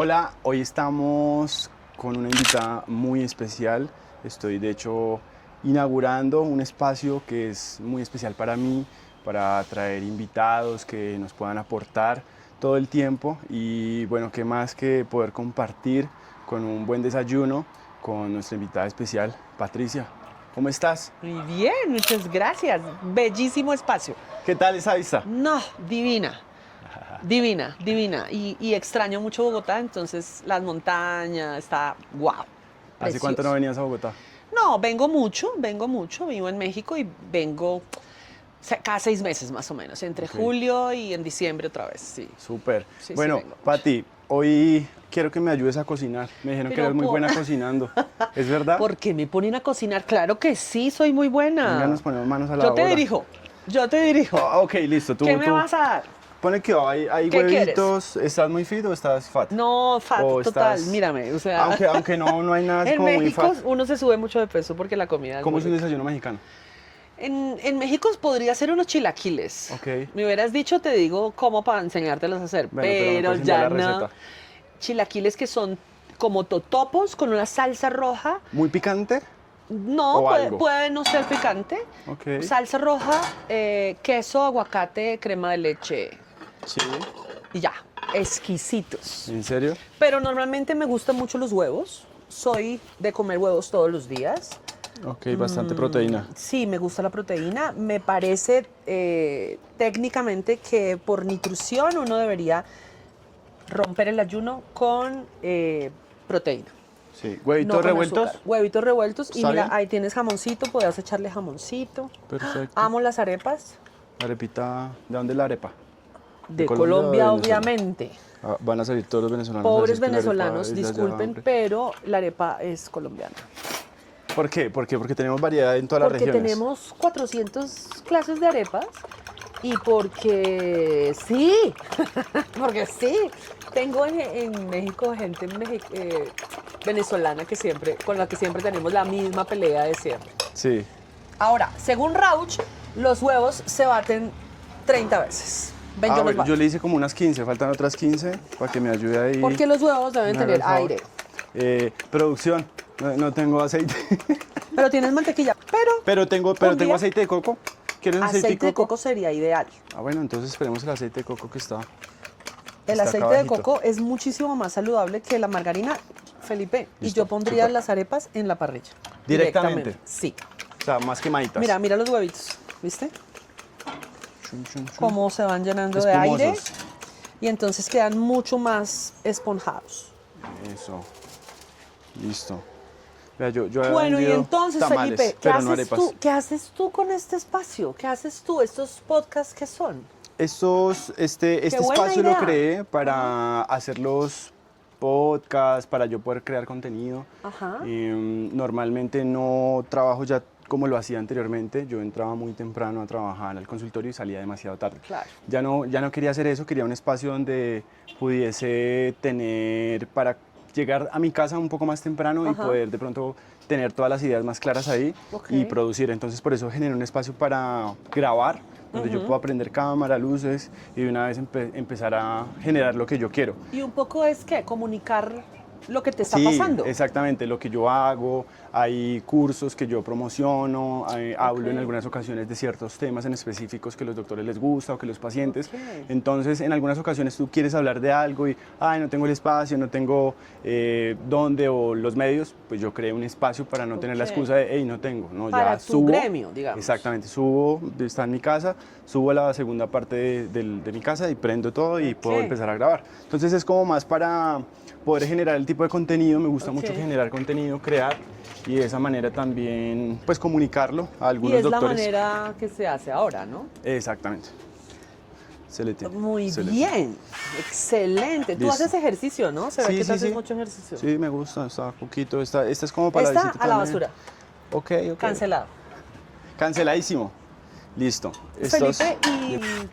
Hola, hoy estamos con una invitada muy especial. Estoy de hecho inaugurando un espacio que es muy especial para mí, para traer invitados que nos puedan aportar todo el tiempo y bueno, qué más que poder compartir con un buen desayuno con nuestra invitada especial, Patricia. ¿Cómo estás? Muy bien, muchas gracias. Bellísimo espacio. ¿Qué tal esa vista? No, divina, divina, divina. Y extraño mucho Bogotá, entonces las montañas, está guau. ¿Hace cuánto no venías a Bogotá? No, vengo mucho, vivo en México y vengo cada 6 meses más o menos, entre Ok. julio y en diciembre otra vez, sí. Súper. Sí, sí, Bueno, vengo. Pati, hoy quiero que me ayudes a cocinar. Me dijeron que Pero eres muy buena cocinando. ¿Es verdad? ¿Por qué me ponen a cocinar? Claro que sí, soy muy buena. Venga, nos ponemos manos a la Yo te obra. dirijo, yo te dirijo. Ok, listo. ¿Qué me vas a dar? Pone que hay ¿Qué huevitos. ¿Estás muy fit o estás fat? No, fat O total, estás- mírame, o sea, Aunque no hay nada en como muy México fat. uno se sube mucho de peso porque la comida es ¿Cómo muy es un rica. desayuno mexicano? En México podría ser unos chilaquiles. Ok. Me hubieras dicho, te digo cómo para enseñártelos a hacer, Bueno, pero me pero puedes enviar ya la no. receta. Chilaquiles que son como totopos con una salsa roja. ¿Muy picante? No, ¿O puede, algo? puede no ser picante. Ok. Salsa roja, queso, aguacate, crema de leche Sí. y ya. Exquisitos. ¿En serio? Pero normalmente me gustan mucho los huevos. Soy de comer huevos todos los días. Ok, bastante proteína. Sí, me gusta la proteína. Me parece técnicamente que por nutrición uno debería romper el ayuno con proteína. Sí. No ¿Huevitos con revueltos? azúcar. Huevitos revueltos. Y ¿Está mira, bien? ahí tienes jamoncito, puedes echarle jamoncito. Perfecto. Amo las arepas. Arepita. ¿De dónde es la arepa? De Colombia Colombia, o de Venezuela? obviamente. Ah, van a salir todos los venezolanos. a Pobres decir que la arepa venezolanos, es de allá, disculpen, hombre. pero la arepa es colombiana. ¿Por qué? Porque tenemos variedad en todas las Porque regiones. tenemos 400 clases de arepas y porque sí, porque sí. Tengo en México gente venezolana con la que siempre tenemos la misma pelea de siempre. Sí. Ahora, según Rauch, los huevos se baten 30 veces. Ven, yo los Bueno, bato. yo le hice como unas 15, faltan otras 15 para que me ayude ahí. Porque los huevos deben Me haga tener el favor. aire. Producción, no tengo aceite. Pero tienes mantequilla. pero tengo Un día- aceite de coco. ¿Quieres Aceite de coco sería ideal. Ah, bueno, entonces esperemos el aceite de coco que está. El Está acá aceite de abajito. coco es muchísimo más saludable que la margarina, Felipe. Y Listo, yo pondría súper. las arepas en la parrilla. ¿Directamente? Sí. O sea, más quemaditas. Mira, mira los huevitos, ¿viste? Chun, chun, chun. Cómo se van llenando de aire. Espumosos. Y entonces quedan mucho más esponjados. Eso. Listo. Vea, yo había Bueno, y vendido entonces, tamales, Felipe, pero no arepas. ¿qué haces tú con este espacio? ¿Qué haces tú? ¿Estos podcasts qué son? Este buena espacio lo idea. creé para hacer los podcasts, para yo poder crear contenido. Ajá. Normalmente no trabajo ya como lo hacía anteriormente. Yo entraba muy temprano a trabajar al consultorio y salía demasiado tarde. Claro. Ya no quería hacer eso, quería un espacio donde pudiese tener para llegar a mi casa un poco más temprano y Ajá. poder de pronto tener todas las ideas más claras ahí Ok. y producir. Entonces por eso generé un espacio para grabar, donde yo puedo aprender cámara, luces y de una vez empezar a generar lo que yo quiero. Y un poco es que comunicar lo que te está Sí, pasando. exactamente, lo que yo hago, hay cursos que yo promociono, hablo en Ok. algunas ocasiones de ciertos temas en específicos que los doctores les gusta o que los pacientes. Ok. Entonces, en algunas ocasiones tú quieres hablar de algo y, ay, no tengo el espacio, no tengo dónde o los medios, pues yo creé un espacio para no tener la Ok. excusa de, hey, no tengo, no, Para ya tu subo. gremio, digamos. Exactamente, subo, está en mi casa, subo a la segunda parte de mi casa y prendo todo y puedo Ok. empezar a grabar. Entonces es como más para poder generar el tipo de contenido, me gusta mucho Ok. generar contenido, crear y de esa manera también pues comunicarlo a Y algunos es la doctores. manera que se hace ahora, ¿no? Exactamente. Excelente. Muy excelente. bien, excelente. Tú Listo. haces ejercicio, ¿no? Se ve Sí, que sí, tú haces sí. mucho ejercicio. Sí, me gusta, está poquito. Esta es como para la Esta visita a la también. basura, Ok. cancelado. Canceladísimo. Listo. Estos- Felipe, ¿y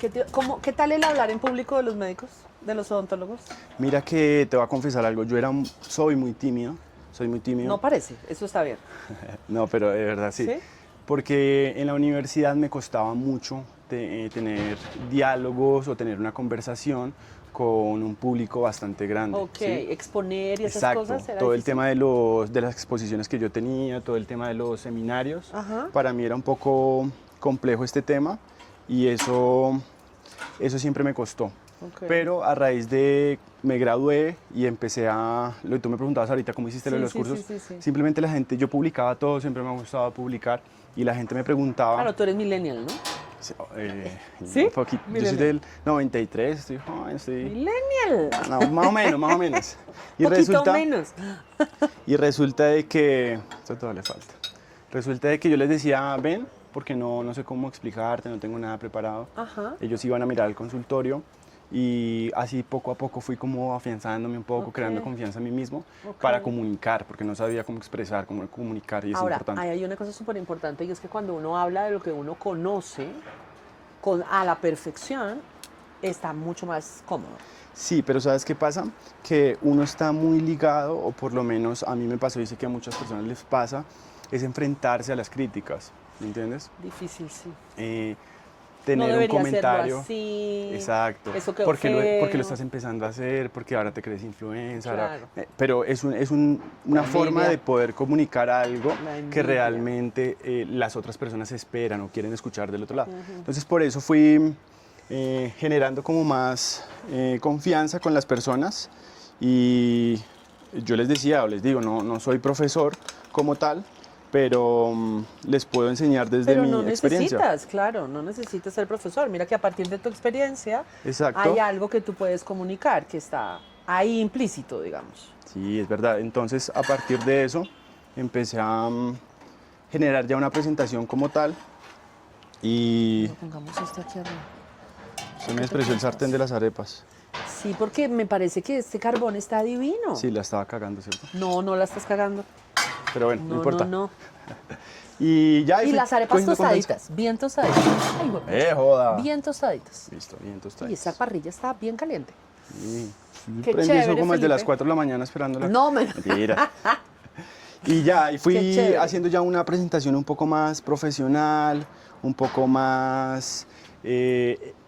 qué tal el hablar en público de los médicos, de los odontólogos? Mira que te voy a confesar algo, soy muy tímido, No parece, eso está bien. No, pero de verdad sí. ¿Sí? Porque en la universidad me costaba mucho tener diálogos o tener una conversación con un público bastante grande. Ok, ¿sí? exponer y esas Exacto, cosas. ¿Era todo el difícil? tema de las exposiciones que yo tenía, todo el tema de los seminarios, Ajá. para mí era un poco complejo este tema y eso siempre me costó. Ok. Pero a raíz de, me gradué y empecé a, lo que tú me preguntabas ahorita, cómo hiciste lo de Sí, los sí, cursos, sí, sí, sí. simplemente la gente, yo publicaba todo, siempre me ha gustado publicar y la gente me preguntaba, Claro, tú eres millennial, ¿no? ¿Sí? un poquito, yo soy Millennial. del 93, estoy joven, estoy, Millennial. no, más o menos, más o menos. Y Poquito menos. y resulta de que, esto todavía le falta, resulta de que yo les decía, ven, porque no sé cómo explicarte, no tengo nada preparado. Ajá. Ellos iban a mirar el consultorio y así poco a poco fui como afianzándome un poco, Ok. creando confianza en mí mismo Ok. para comunicar, porque no sabía cómo expresar, cómo comunicar y es Ahora, importante. ahí hay una cosa súper importante y es que cuando uno habla de lo que uno conoce a la perfección, está mucho más cómodo. Sí, pero ¿sabes qué pasa? Que uno está muy ligado, o por lo menos a mí me pasó y sé que a muchas personas les pasa, es enfrentarse a las críticas, ¿me entiendes? Difícil, sí. No Tener un debería comentario. serlo así. Exacto. Eso quedó Porque porque lo feo. estás empezando a hacer, porque ahora te crees influencer. Claro. Pero una La forma envidia. de poder comunicar algo La que envidia. realmente las otras personas esperan o quieren escuchar del otro lado. Entonces por eso fui generando como más confianza con las personas y yo les decía o les digo, no soy profesor como tal, pero les puedo enseñar desde Pero mi no experiencia. necesitas, claro, no necesitas ser profesor. Mira que a partir de tu experiencia Exacto. hay algo que tú puedes comunicar que está ahí implícito, digamos. Sí, es verdad. Entonces, a partir de eso, empecé a generar ya una presentación como tal y Pongamos esto aquí arriba. se me despreció el sartén de las arepas. Sí, porque me parece que este carbón está divino. Sí, la estaba cagando, ¿cierto? No, no la estás cagando. Pero bueno, no, No, importa. no, no. Y ya Y fui las arepas cogiendo confianza. tostaditas, bien tostaditas. Ay, huepucha. Joda! Bien tostaditas. Listo, bien Y tostaditas. esa parrilla está bien caliente. Sí. Qué Prendí eso chévere, como desde las Felipe. 4 de la mañana esperándola. No, me... Mentira. Y ya, y Qué fui chévere. haciendo ya una presentación un poco más profesional, un poco más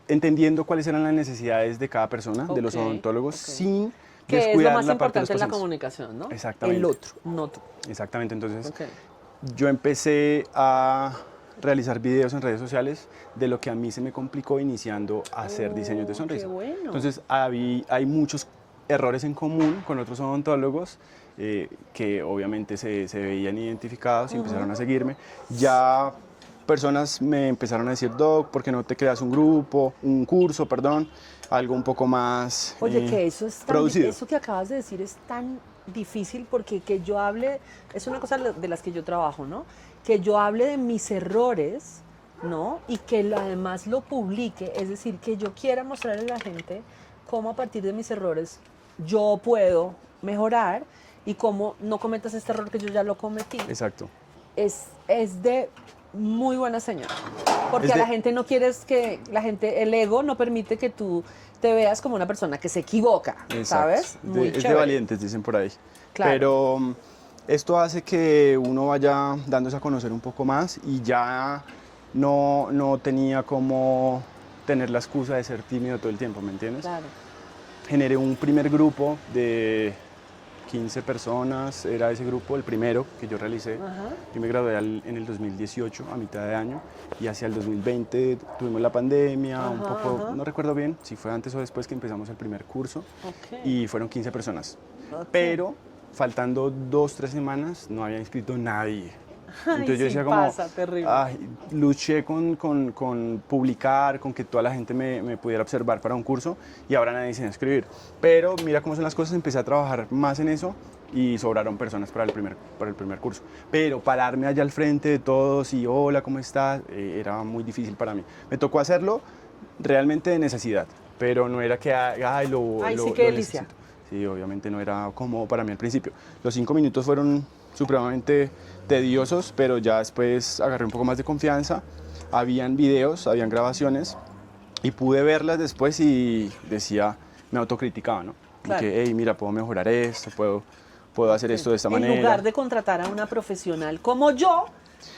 entendiendo cuáles eran las necesidades de cada persona, de los Ok, odontólogos, ok. sin Que es lo descuidar más la parte de los importante en la pacientes. comunicación, ¿no? Exactamente. El otro, no tú. Exactamente, entonces Ok. yo empecé a realizar videos en redes sociales de lo que a mí se me complicó iniciando a hacer diseños de Oh, sonrisa. qué bueno. Entonces hay muchos errores en común con otros odontólogos que obviamente se veían identificados y empezaron a seguirme. Ya personas me empezaron a decir, Doc, ¿por qué no te creas un curso, perdón, algo un poco más Oye, que eso es tan, producido? eso que acabas de decir es tan difícil porque que yo hable, es una cosa de las que yo trabajo, ¿no? Que yo hable de mis errores, ¿no? Y que además lo publique, es decir, que yo quiera mostrarle a la gente cómo a partir de mis errores yo puedo mejorar y cómo no cometas este error que yo ya lo cometí. Exacto. Es de muy buena señal. Porque Es a de- la gente no quieres que, el ego no permite que tú te veas como una persona que se equivoca, Exacto. ¿sabes? Muy Es de chévere. valientes, dicen por ahí. Claro. Pero esto hace que uno vaya dándose a conocer un poco más y ya no tenía como tener la excusa de ser tímido todo el tiempo, ¿me entiendes? Claro. Generé un primer grupo de 15 personas, era ese grupo, el primero que yo realicé. Ajá. Yo me gradué en el 2018, a mitad de año, y hacia el 2020 tuvimos la pandemia, un Ajá, poco, ajá. no recuerdo bien si fue antes o después que empezamos el primer curso, Ok. y fueron 15 personas. Ok. Pero faltando 2, 3 semanas no había inscrito nadie. Ay, Entonces yo sí decía como, pasa, terrible. "Ay", luché con publicar, con que toda la gente me pudiera observar para un curso y ahora nadie se va a inscribir. Pero mira cómo son las cosas, empecé a trabajar más en eso y sobraron personas para el primer curso. Pero pararme allá al frente de todos y hola, ¿cómo estás? Era muy difícil para mí. Me tocó hacerlo realmente de necesidad, pero no era que, ay, Ay, lo sí, qué delicia. necesito. Sí, obviamente no era como para mí al principio. Los 5 minutos fueron supremamente tediosos, pero ya después agarré un poco más de confianza. Habían videos, habían grabaciones y pude verlas después y decía, me autocriticaba, ¿no? Y Claro. que, hey, mira, puedo mejorar esto, puedo hacer esto de esta En manera. lugar de contratar a una profesional como yo,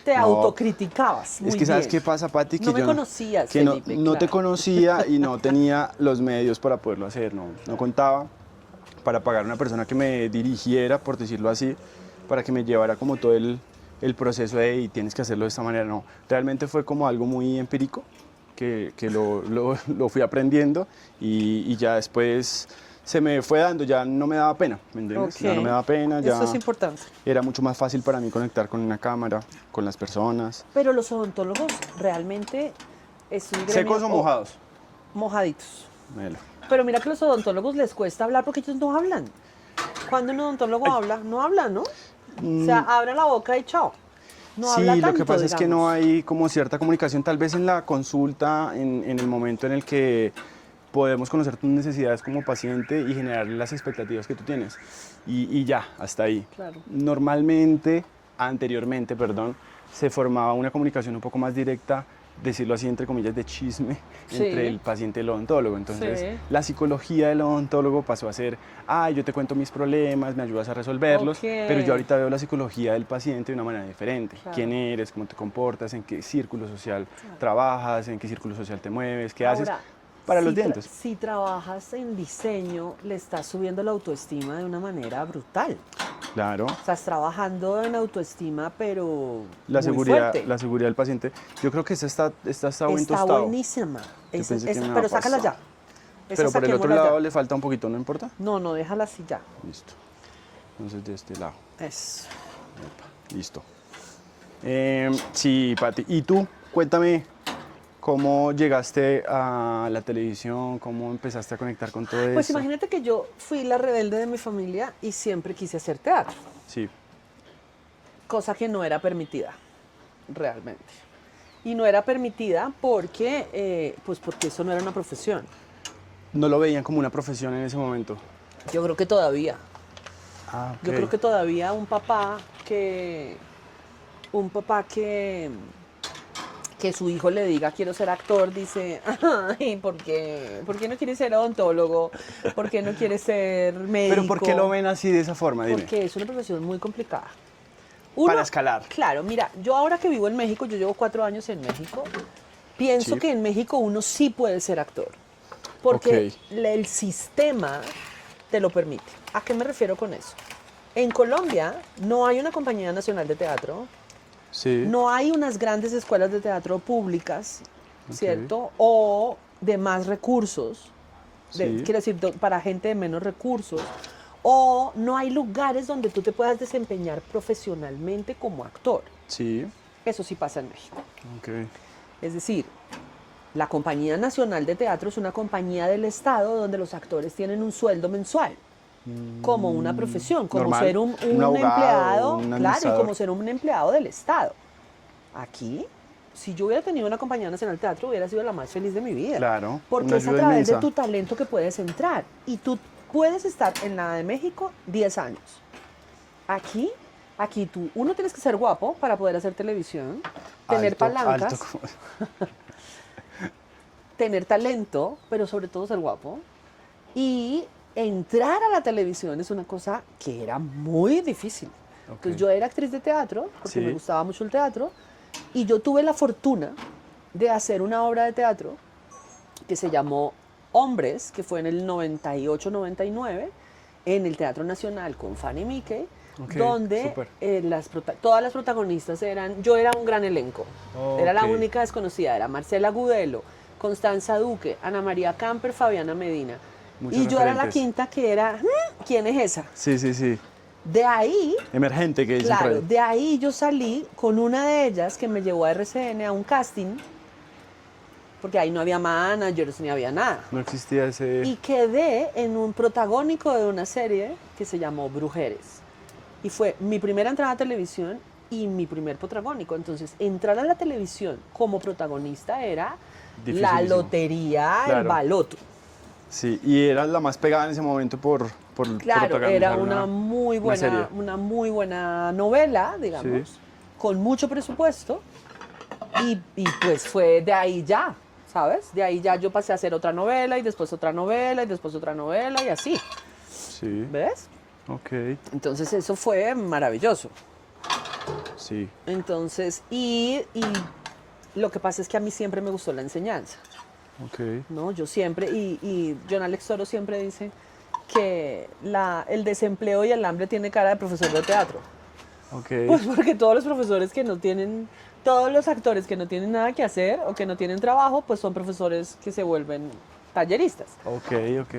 Te No, autocriticabas. Muy Es que ¿sabes bien. qué pasa, Pati? Que No me yo conocías, que Felipe, no te claro. conocía y no tenía los medios para poderlo hacer, no contaba para pagar a una persona que me dirigiera, por decirlo así, para que me llevara como todo el proceso de y tienes que hacerlo de esta manera, no. Realmente fue como algo muy empírico, que lo fui aprendiendo y ya después se me fue dando, ya no me daba pena, ¿me entiendes? Ok. Ya no me daba pena, ya Eso es importante. era mucho más fácil para mí conectar con una cámara, con las personas. Pero los odontólogos realmente es un gremio... ¿Secos o mojados? Mojaditos. Melo. Pero mira que a los odontólogos les cuesta hablar porque ellos no hablan. Cuando un odontólogo habla, no habla, ¿no? O sea, abre la boca y chao. No Sí, habla lo tanto, que pasa es que no digamos. hay como cierta comunicación, tal vez en la consulta, en el momento en el que podemos conocer tus necesidades como paciente y generar las expectativas que tú tienes. Y ya, hasta ahí. Claro. Anteriormente, perdón, se formaba una comunicación un poco más directa, decirlo así, entre comillas, de chisme Sí. entre el paciente y el odontólogo. Entonces, Sí. la psicología del odontólogo pasó a ser, yo te cuento mis problemas, me ayudas a resolverlos, Ok. pero yo ahorita veo la psicología del paciente de una manera diferente. Claro. ¿Quién eres? ¿Cómo te comportas? ¿En qué círculo social trabajas? ¿En qué círculo social te mueves? ¿Qué haces? Ahora, Para si los dientes. Si trabajas en diseño, le estás subiendo la autoestima de una manera brutal. Claro. Estás trabajando en autoestima, pero La muy seguridad, fuerte. la seguridad del paciente. Yo creo que esta está buen Está tostado. buenísima. pensé que me Pero había sácala ya. pasado. Esa Pero por el otro saquémosla ya. lado le falta un poquito, ¿no importa? No, no, déjala así ya. Listo. Entonces de este lado. Eso. Epa, listo. Sí, Pati. ¿Y tú? Cuéntame cómo llegaste a la televisión, cómo empezaste a conectar con todo Pues eso. imagínate que yo fui la rebelde de mi familia y siempre quise hacer teatro, Sí, cosa que no era permitida, realmente. Y no era permitida porque, pues porque eso no era una profesión. no lo veían como una profesión en ese momento. Yo creo que todavía. Ah, Yo creo que todavía un papá que su hijo le diga quiero ser actor, dice, ay, ¿por qué no quiere ser odontólogo? ¿Por qué no quiere ser médico? Pero ¿por qué lo ven así de esa forma? Dime. Porque es una profesión muy complicada. Para escalar. Claro, mira, yo ahora que vivo en México, yo llevo 4 años en México, pienso Sí. que en México uno sí puede ser actor. Porque el sistema te lo permite. ¿A qué me refiero con eso? En Colombia no hay una compañía nacional de teatro, Sí. no hay unas grandes escuelas de teatro públicas, Ok. ¿cierto? O de más recursos, Sí. quiero decir, para gente de menos recursos. O no hay lugares donde tú te puedas desempeñar profesionalmente como actor. Sí. Eso sí pasa en México. Ok. Es decir, la Compañía Nacional de Teatro es una compañía del Estado donde los actores tienen un sueldo mensual, como una profesión, como Normal. ser un abogado, empleado, un claro, y administrador. como ser un empleado del Estado. Aquí, si yo hubiera tenido una Compañía Nacional de Teatro, hubiera sido la más feliz de mi vida. Claro, Porque una es a ayuda través de inmensa. tu talento que puedes entrar. Y tú puedes estar en la de México 10 años. Aquí uno tienes que ser guapo para poder hacer televisión, tener Alto, palancas, alto como- tener talento, pero sobre todo ser guapo. Y entrar a la televisión es una cosa que era muy difícil. Entonces yo era actriz de teatro, porque Sí. me gustaba mucho el teatro, y yo tuve la fortuna de hacer una obra de teatro que se llamó Hombres, que fue en el 98-99, en el Teatro Nacional con Fanny Mickey, Ok, donde súper. todas las protagonistas yo era un gran elenco, era la Ok. única desconocida, era Marcela Gudelo, Constanza Duque, Ana María Camper, Fabiana Medina. Muchos Y yo era la referentes. quinta que era, ¿quién es esa? Sí, sí, sí. De ahí, Emergente que dicen por claro, ahí. de ahí yo salí con una de ellas que me llevó a RCN a un casting, porque ahí no había managers ni había nada. No existía ese... Y quedé en un protagónico de una serie que se llamó Brujeres. Y fue mi primera entrada a televisión y mi primer protagónico. Entonces, entrar a la televisión como protagonista era la Dificilísimo. lotería, el Claro. baloto. Sí, y era la más pegada en ese momento por Claro, protagonizar era una muy serie. buena novela, digamos, Sí. con mucho presupuesto. Y pues fue de ahí ya, ¿sabes? De ahí ya yo pasé a hacer otra novela y después otra novela y después otra novela y así, Sí, ¿ves? ok. Entonces eso fue maravilloso. Sí, Entonces, y lo que pasa es que a mí siempre me gustó la enseñanza, ok. ¿no? Yo siempre, y John Alex Toro siempre dice que el desempleo y el hambre tiene cara de profesor de teatro. Ok, Pues porque todos los profesores que no tienen, todos los actores que no tienen nada que hacer o que no tienen trabajo, pues son profesores que se vuelven talleristas. ok, ok.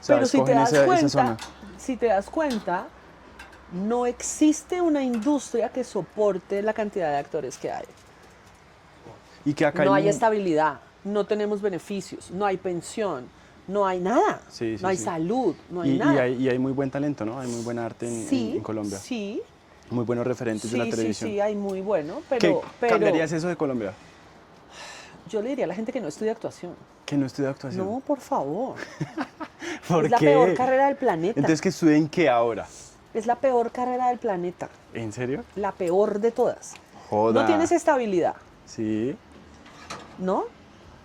O sea, Pero si te escogen das esa cuenta, zona. si te das cuenta, no existe una industria que soporte la cantidad de actores que hay. Y que acá No hay hay... estabilidad, no tenemos beneficios, no hay pensión, no hay nada, Sí, sí, no hay sí. salud, no hay Y nada. hay muy buen talento, ¿no? Hay muy buen arte en Sí, Colombia. sí, Muy buenos referentes de la sí, sí, televisión. sí, hay muy bueno, ¿Qué pero cambiarías eso de Colombia? yo le diría a la gente que no estudia actuación. Que no estudia actuación. No, por favor. ¿Por Es la qué? peor carrera del planeta. Entonces, ¿que estudien qué ahora? Es la peor carrera del planeta. ¿En serio? La peor de todas. Joda. No tienes estabilidad, Sí, ¿no?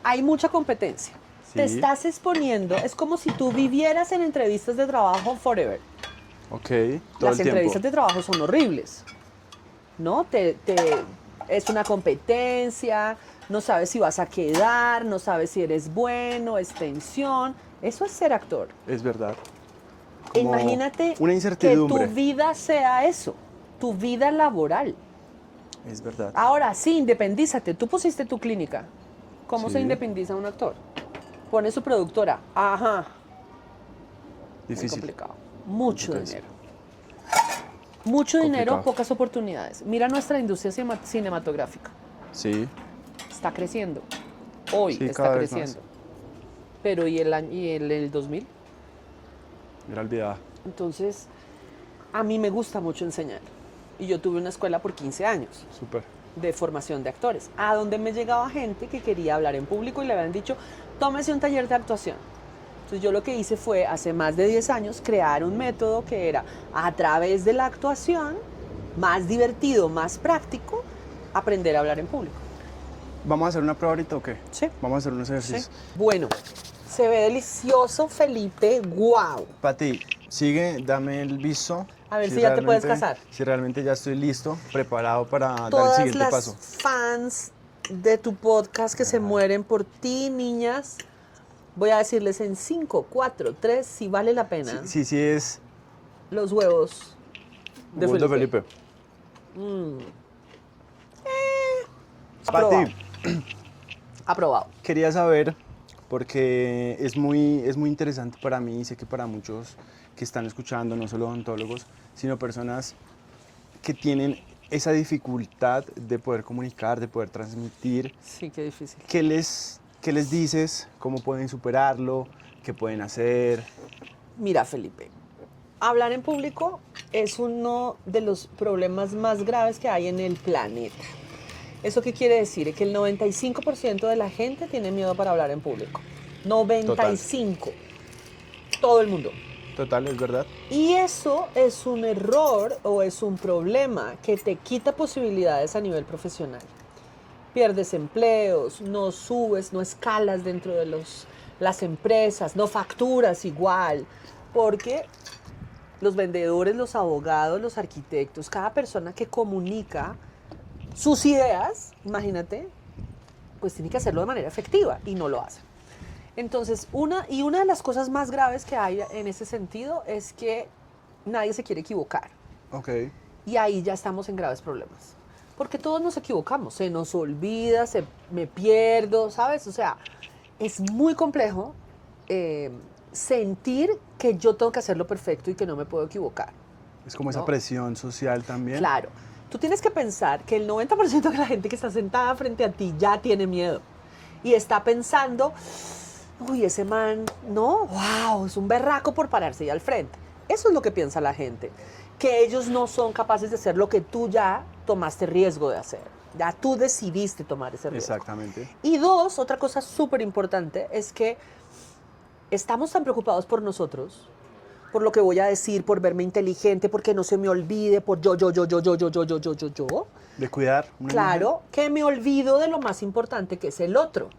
Hay mucha competencia. Te Sí. estás exponiendo. Es como si tú vivieras en entrevistas de trabajo forever. ok. Todo Las el entrevistas tiempo. de trabajo son horribles, ¿no? Es una competencia, no sabes si vas a quedar, no sabes si eres bueno, es tensión. Eso es ser actor. Es verdad. Como Imagínate una que incertidumbre. tu vida sea eso, tu vida laboral. Es verdad. Ahora sí, independízate. Tú pusiste tu clínica. ¿Cómo Sí. se independiza un actor? Pone su productora. Ajá. Muy Difícil. complicado. Mucho Ok. dinero. Mucho dinero, Complicado. pocas oportunidades. Mira nuestra industria cinematográfica. Sí. Está creciendo. Hoy Sí, está cada vez más. creciendo. Pero ¿y el 2000? Era olvidada. Entonces, a mí me gusta mucho enseñar. Y yo tuve una escuela por 15 años Súper. de formación de actores, a donde me llegaba gente que quería hablar en público y le habían dicho, tómese un taller de actuación. Entonces yo lo que hice fue, hace más de 10 años, crear un método que era, a través de la actuación, más divertido, más práctico, aprender a hablar en público. ¿Vamos a hacer una prueba ahorita o qué? Sí. Vamos a hacer unos ¿Sí? ejercicios. Bueno, se ve delicioso, Felipe. ¡Guau! Pati, sigue, dame el visto. A ver si ya te puedes casar. Si realmente ya estoy listo, preparado para dar el Todas siguiente las paso. fans de tu podcast que se mueren por ti, niñas, voy a decirles en 5, 4, 3, si vale la pena. Sí, sí es Los huevos de Huevos Felipe. Pati, Aprobado. Aprobado. quería saber, porque es muy interesante para mí y sé que para muchos que están escuchando, no solo odontólogos, sino personas que tienen esa dificultad de poder comunicar, de poder transmitir. Sí, qué difícil. ¿Qué les dices? ¿Cómo pueden superarlo? ¿Qué pueden hacer? Mira, Felipe, hablar en público es uno de los problemas más graves que hay en el planeta. ¿Eso qué quiere decir? Que el 95% de la gente tiene miedo para hablar en público. 95%. Todo el mundo. Total, es verdad. Y eso es un error o es un problema que te quita posibilidades a nivel profesional. Pierdes empleos, no subes, no escalas dentro de las empresas, no facturas igual, porque los vendedores, los abogados, los arquitectos, cada persona que comunica sus ideas, imagínate, pues tiene que hacerlo de manera efectiva y no lo hace. Entonces, una de las cosas más graves que hay en ese sentido es que nadie se quiere equivocar. Ok. Y ahí ya estamos en graves problemas. Porque todos nos equivocamos, se nos olvida, me pierdo, ¿sabes? O sea, es muy complejo sentir que yo tengo que hacerlo perfecto y que no me puedo equivocar. Es como esa ¿No? presión social también. Claro. Tú tienes que pensar que el 90% de la gente que está sentada frente a ti ya tiene miedo. Y está pensando, uy, ese man, no, wow, es un berraco por pararse ahí al frente. Eso es lo que piensa la gente. Que ellos no son capaces de hacer lo que tú ya tomaste riesgo de hacer. Ya tú decidiste tomar ese riesgo. Exactamente. Y dos, otra cosa súper importante es que estamos tan preocupados por nosotros, por lo que voy a decir, por verme inteligente, porque no se me olvide, por yo. De cuidar una Claro, que me olvido de lo más importante que es el otro.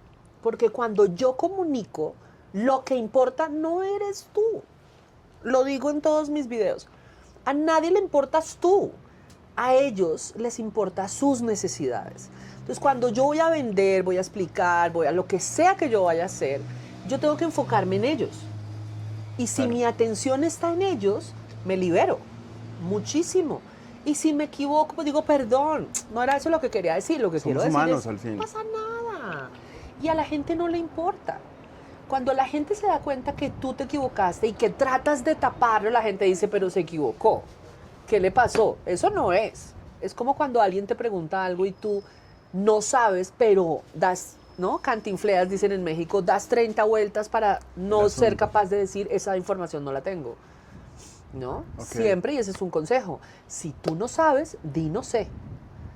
Porque cuando yo comunico, lo que importa no eres tú. Lo digo en todos mis videos. A nadie le importas tú. a ellos les importa sus necesidades. Entonces, cuando yo voy a vender, voy a explicar, voy a lo que sea que yo vaya a hacer, yo tengo que enfocarme en ellos. Y si Claro. mi atención está en ellos, me libero muchísimo. Y si me equivoco, pues digo, perdón, no era eso lo que quería decir, lo que Somos quiero decir humanos es, al fin. no pasa nada. Y a la gente no le importa. Cuando la gente se da cuenta que tú te equivocaste y que tratas de taparlo, la gente dice, pero se equivocó. ¿Qué le pasó? Eso no es. Es como cuando alguien te pregunta algo y tú no sabes, pero das, ¿no? Cantinfleas, dicen en México, das 30 vueltas para no El ser asunto. capaz de decir, esa información no la tengo. ¿No? Ok. Siempre, y ese es un consejo. Si tú no sabes, di no sé.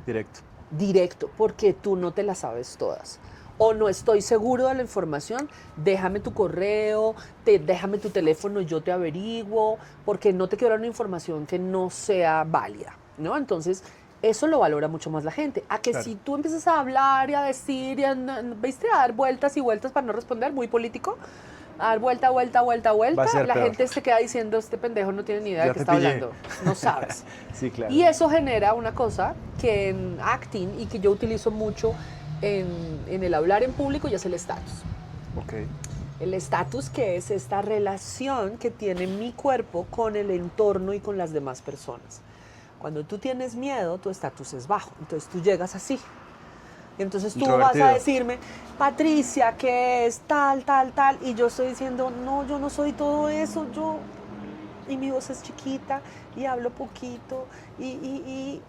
Directo. Directo, porque tú no te las sabes todas. O no estoy seguro de la información, déjame tu correo, déjame tu teléfono, yo te averiguo, porque no te quiero dar una información que no sea válida, ¿no? Entonces, eso lo valora mucho más la gente. A que Claro. si tú empiezas a hablar y a decir, ¿viste? A dar vueltas y vueltas para no responder, muy político, a dar vuelta, vuelta, vuelta, vuelta, Va a ser la peor. gente se queda diciendo, este pendejo no tiene ni idea de Ya qué te está pillé. hablando, no sabes. Sí, claro. Y eso genera una cosa que en acting y que yo utilizo mucho en el hablar en público y es el estatus. Ok. El estatus, que es esta relación que tiene mi cuerpo con el entorno y con las demás personas. Cuando tú tienes miedo, tu estatus es bajo. Entonces tú llegas así. Y entonces tú vas Introvertido. a decirme, Patricia, que es tal, tal, tal. Y yo estoy diciendo, no, yo no soy todo eso. Y mi voz es chiquita y hablo poquito. Y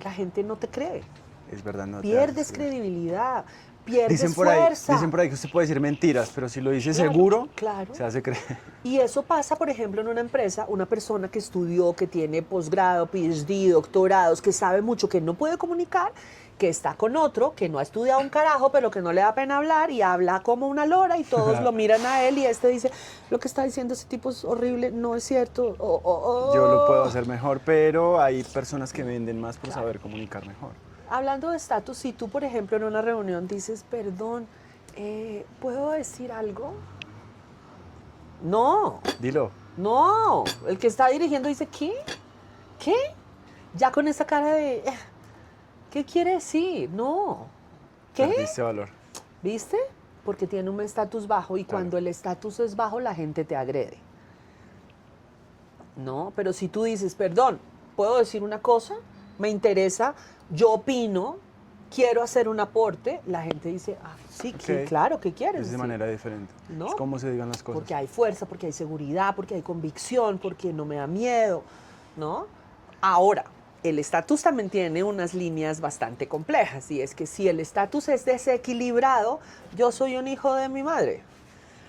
la gente no te cree. Es verdad, no te Pierdes haces. credibilidad, pierdes Dicen fuerza. por ahí que usted puede decir mentiras, pero si lo dice Claro, seguro, claro. se hace creer. Y eso pasa, por ejemplo, en una empresa, una persona que estudió, que tiene posgrado, PhD, doctorados, que sabe mucho, que no puede comunicar, que está con otro, que no ha estudiado un carajo, pero que no le da pena hablar y habla como una lora y todos lo miran a él y este dice, lo que está diciendo ese tipo es horrible, no es cierto. Yo lo puedo hacer mejor, pero hay personas que venden más por Claro. saber comunicar mejor. Hablando de estatus, si tú, por ejemplo, en una reunión dices, perdón, ¿puedo decir algo? No, Dilo. no. El que está dirigiendo dice, ¿qué? ¿Qué? Ya con esa cara de, ¿qué quiere decir? No. ¿Qué? Perdiste valor. ¿Viste? Porque tiene un estatus bajo y Claro. cuando el estatus es bajo, la gente te agrede. No, pero si tú dices, perdón, ¿puedo decir una cosa? Me interesa, yo opino, quiero hacer un aporte, la gente dice, ah, sí, sí, Ok. claro, ¿qué quieres Es de decir? manera diferente. ¿No? Es como se digan las cosas. Porque hay fuerza, porque hay seguridad, porque hay convicción, porque no me da miedo, ¿no? Ahora, el estatus también tiene unas líneas bastante complejas, y es que si el estatus es desequilibrado, yo soy un hijo de mi madre.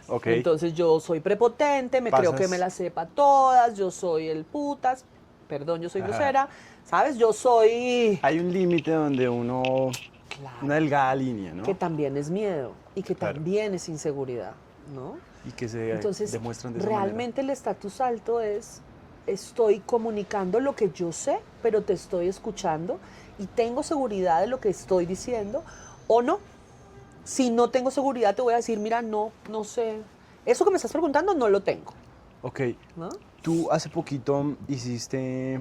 Ok. Entonces yo soy prepotente, me creo que Pasas. me las sepa todas, yo soy el putas, perdón, yo soy Ajá. grosera, ¿sabes? Yo soy... Hay un límite donde uno, Claro, una delgada línea, ¿no? que también es miedo y que Claro. también es inseguridad, ¿no? Y que se Entonces, demuestran de esa realmente el estatus alto es, estoy comunicando lo que yo sé, pero te estoy escuchando y tengo seguridad de lo que estoy diciendo o no. Si no tengo seguridad, te voy a decir, mira, no sé. Eso que me estás preguntando no lo tengo, manera. Ok. ¿no? Tú hace poquito hiciste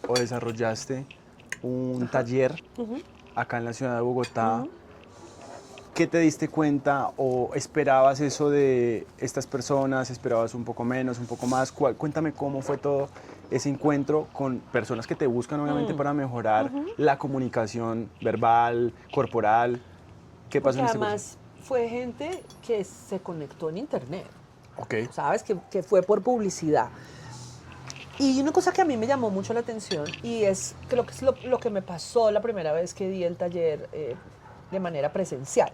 o desarrollaste un taller Ujú. acá en la ciudad de Bogotá. Ujú. ¿Qué te diste cuenta o esperabas eso de estas personas? ¿Esperabas un poco menos, un poco más? Cuéntame cómo fue todo ese encuentro con personas que te buscan obviamente para mejorar la comunicación verbal, corporal. ¿Qué pasó Porque en este además fue gente que se conectó en internet, proceso? Ok. ¿sabes? Que fue por publicidad. Y una cosa que a mí me llamó mucho la atención y es, creo que es lo que me pasó la primera vez que di el taller de manera presencial.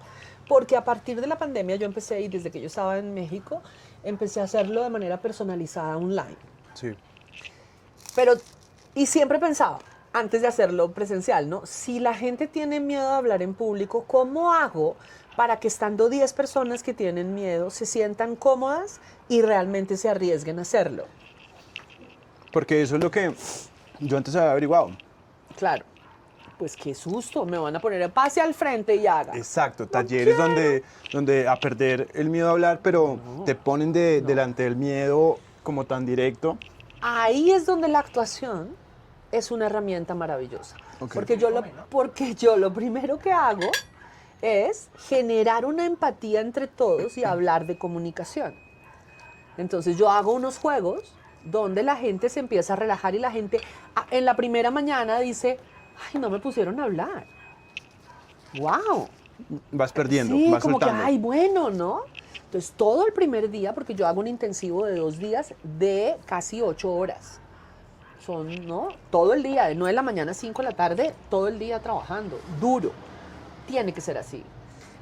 Porque a partir de la pandemia yo empecé, y desde que yo estaba en México, empecé a hacerlo de manera personalizada online. Sí. Pero, y siempre pensaba, antes de hacerlo presencial, ¿no? Si la gente tiene miedo de hablar en público, ¿cómo hago para que estando 10 personas que tienen miedo se sientan cómodas y realmente se arriesguen a hacerlo? Porque eso es lo que yo antes había averiguado. Claro, pues qué susto, me van a poner pase al frente y haga. Exacto, talleres donde a perder el miedo a hablar, pero te ponen delante del miedo como tan directo. Ahí es donde la actuación es una herramienta maravillosa. Ok. Porque yo lo primero que hago es generar una empatía entre todos y hablar de comunicación. Entonces yo hago unos juegos donde la gente se empieza a relajar y la gente en la primera mañana dice, ay, no me pusieron a hablar. ¡Wow! Vas perdiendo, Sí, vas como soltando. que, ay, bueno, ¿no? Entonces, todo el primer día, porque yo hago un intensivo de 2 días de casi 8 horas. Son, ¿no? Todo el día, de 9 de la mañana a 5 de la tarde, todo el día trabajando, duro. Tiene que ser así.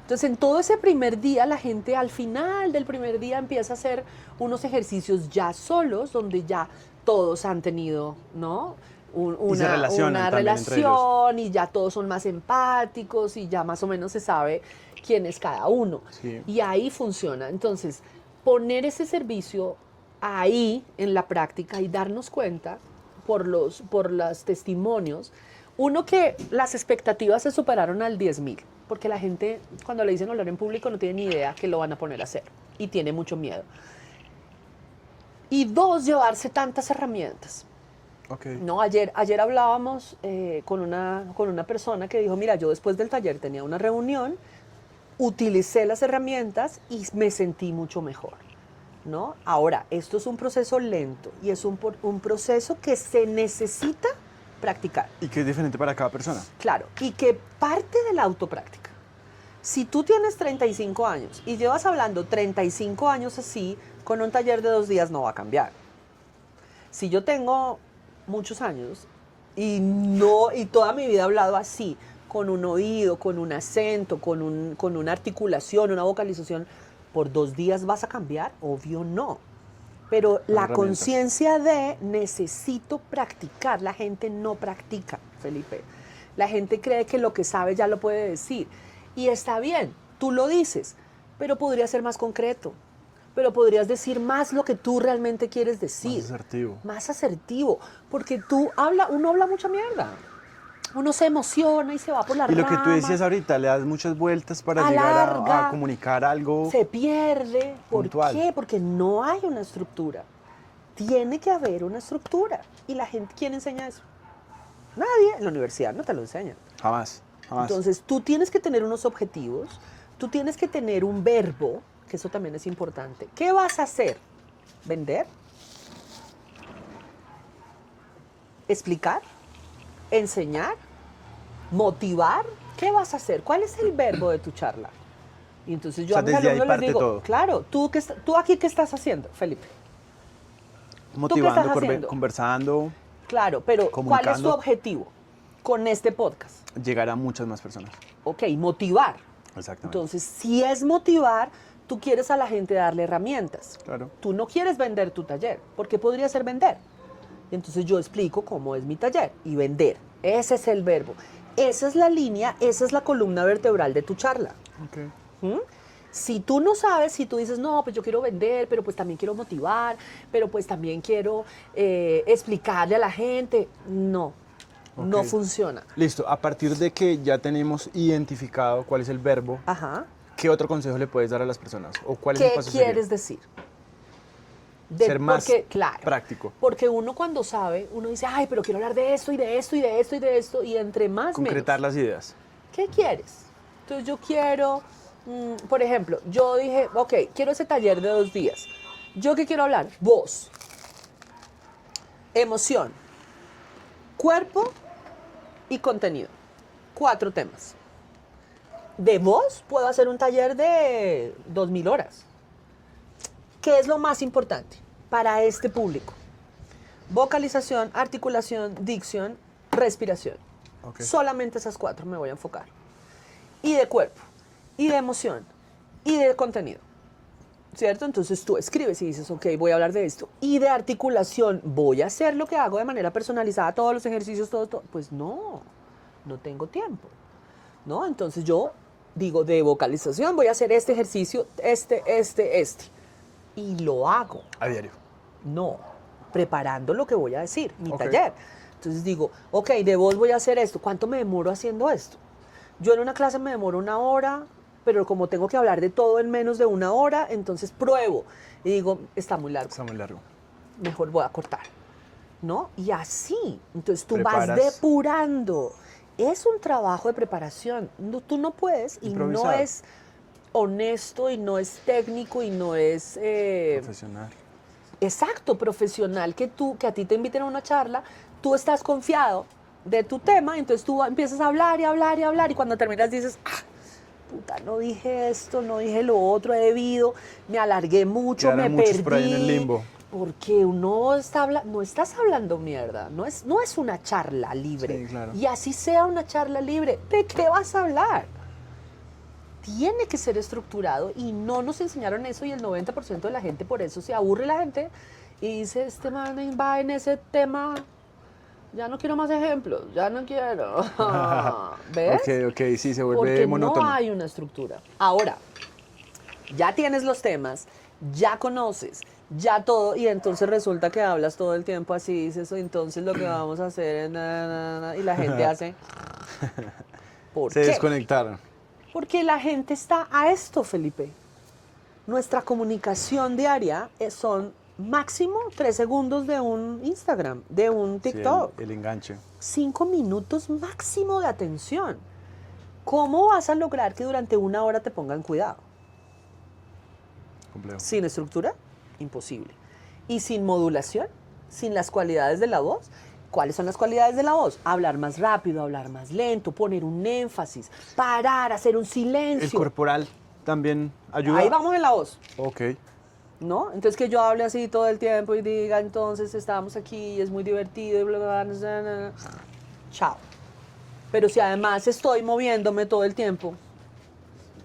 Entonces, en todo ese primer día, la gente al final del primer día empieza a hacer unos ejercicios ya solos, donde ya todos han tenido, ¿no? Y se relacionan una también entre ellos. relación y ya todos son más empáticos y ya más o menos se sabe quién es cada uno. Sí. Y ahí funciona. Entonces, poner ese servicio ahí en la práctica y darnos cuenta por los testimonios, uno, que las expectativas se superaron al 10.000, porque la gente cuando le dicen hablar en público no tiene ni idea que lo van a poner a hacer y tiene mucho miedo. Y 2, llevarse tantas herramientas. Ok. No, ayer hablábamos con una persona que dijo, mira, yo después del taller tenía una reunión, utilicé las herramientas y me sentí mucho mejor, ¿no? Ahora, esto es un proceso lento y es un proceso que se necesita practicar. Y que es diferente para cada persona. Claro, y que parte de la autopráctica. Si tú tienes 35 años y llevas hablando 35 años así, con un taller de 2 días no va a cambiar. Si yo tengo muchos años y toda mi vida he hablado así, con un oído, con un acento, con una articulación, una vocalización, ¿por 2 días vas a cambiar? Obvio no. Pero la herramienta. conciencia de necesito practicar, la gente no practica, Felipe. La gente cree que lo que sabe ya lo puede decir. Y está bien, tú lo dices, pero podría ser más concreto. Pero podrías decir más lo que tú realmente quieres decir. Más asertivo. Más asertivo. Porque uno habla mucha mierda. Uno se emociona y se va por la Y lo que tú rama, decías ahorita, le das muchas vueltas para llegar alarga, a comunicar algo. se pierde. ¿Por puntual. qué? Porque no hay una estructura. Tiene que haber una estructura. ¿Y la gente quién enseña eso? Nadie. En la universidad no te lo enseñan. Jamás, jamás. Entonces, tú tienes que tener unos objetivos, tú tienes que tener un verbo, que eso también es importante. ¿Qué vas a hacer? ¿Vender? ¿Explicar? ¿Enseñar? ¿Motivar? ¿Qué vas a hacer? ¿Cuál es el verbo de tu charla? Y entonces yo O sea, a mis desde ahí alumnos les parte digo, todo. claro, tú aquí ¿qué estás haciendo, Felipe? Motivando, estás haciendo? conversando, Claro, pero ¿cuál es tu Comunicando. objetivo con este podcast? llegar a muchas más personas. Ok, motivar. Exactamente. Entonces, si es motivar, tú quieres a la gente darle herramientas. Claro. Tú no quieres vender tu taller, porque podría ser vender. Entonces yo explico cómo es mi taller y vender. Ese es el verbo. Esa es la línea, esa es la columna vertebral de tu charla. Okay. ¿Mm? Si tú no sabes, si tú dices, no, pues yo quiero vender, pero pues también quiero motivar, pero pues también quiero explicarle a la gente, no Ok. funciona. Listo, a partir de que ya tenemos identificado cuál es el verbo, Ajá. ¿qué otro consejo le puedes dar a las personas? ¿O cuál es ¿Qué el paso a seguir? quieres decir? Ser más claro, práctico. Porque uno cuando sabe, uno dice, ay, pero quiero hablar de esto y de esto y de esto y de esto, y entre más Concretar menos. las ideas. ¿Qué quieres? Entonces yo quiero, por ejemplo, yo dije, ok, quiero ese taller de 2 días. ¿Yo qué quiero hablar? Voz, emoción, cuerpo y contenido. 4 temas. De voz puedo hacer un taller de 2.000 horas. ¿Qué es lo más importante para este público? Vocalización, articulación, dicción, respiración. Ok. Solamente esas 4 me voy a enfocar. Y de cuerpo, y de emoción, y de contenido. ¿Cierto? Entonces tú escribes y dices, ok, voy a hablar de esto. Y de articulación, ¿voy a hacer lo que hago de manera personalizada, todos los ejercicios, todo? Pues no tengo tiempo. ¿No? Entonces yo digo, de vocalización voy a hacer este ejercicio, este. Y lo hago. A diario. No, preparando lo que voy a decir, mi Ok. taller. Entonces digo, ok, de voz voy a hacer esto. ¿Cuánto me demoro haciendo esto? Yo en una clase me demoro 1 hora, pero como tengo que hablar de todo en menos de 1 hora, entonces pruebo. Y digo, está muy largo, Está muy largo. mejor voy a cortar. ¿no? Y así, entonces tú vas Preparas. depurando. Es un trabajo de preparación. Tú no puedes y no Improvisar. es honesto y no es técnico y no es Profesional. exacto, profesional que a ti te inviten a una charla, tú estás confiado de tu tema, entonces tú empiezas a hablar y hablar y hablar y cuando terminas dices, ah, puta, no dije esto, no dije lo otro, he debido, me alargué mucho, Quedaron me muchos perdí. por ahí en el limbo. Porque uno no estás hablando mierda, no es una charla libre. Sí, claro. Y así sea una charla libre, ¿de qué vas a hablar? Tiene que ser estructurado y no nos enseñaron eso y el 90% de la gente por eso se aburre la gente y dice, este man va en ese tema, ya no quiero más ejemplos, ya no quiero. ¿Ves? Ok, sí, se vuelve Porque monótono. no hay una estructura. Ahora, ya tienes los temas, ya conoces, ya todo, y entonces resulta que hablas todo el tiempo así, dices, entonces lo que vamos a hacer es y la gente hace... ¿Por Se qué? desconectaron. Porque la gente está a esto, Felipe. Nuestra comunicación diaria son máximo 3 segundos de un Instagram, de un Sí, TikTok. el enganche. 5 minutos máximo de atención. ¿Cómo vas a lograr que durante 1 hora te pongan cuidado? Complejo. Sin estructura, imposible. Y sin modulación, sin las cualidades de la voz. ¿Cuáles son las cualidades de la voz? Hablar más rápido, hablar más lento, poner un énfasis, parar, hacer un silencio. El corporal también ayuda. Ahí vamos en la voz, Ok. ¿no? Entonces que yo hable así todo el tiempo y diga, entonces estábamos aquí y es muy divertido y bla, bla, bla, bla, bla. Chao. Pero si además estoy moviéndome todo el tiempo,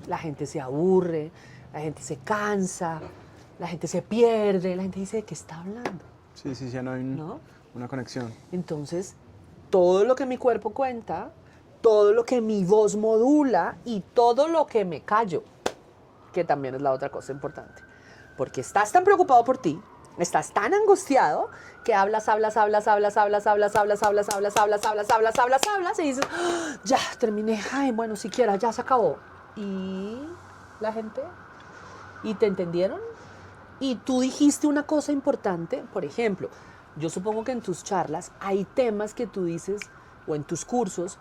la gente se aburre, la gente se cansa, la gente se pierde, la gente dice, ¿de qué está hablando? Sí, ya no hay ¿No? una conexión. Entonces, todo lo que mi cuerpo cuenta, todo lo que mi voz modula y todo lo que me callo, que también es la otra cosa importante. Porque estás tan preocupado por ti, estás tan angustiado que hablas y dices, "Ah, ya terminé, ay, bueno, siquiera, ya se acabó". Y la gente, ¿y te entendieron? Y tú dijiste una cosa importante, por ejemplo, yo supongo que en tus charlas hay temas que tú dices, o en tus cursos,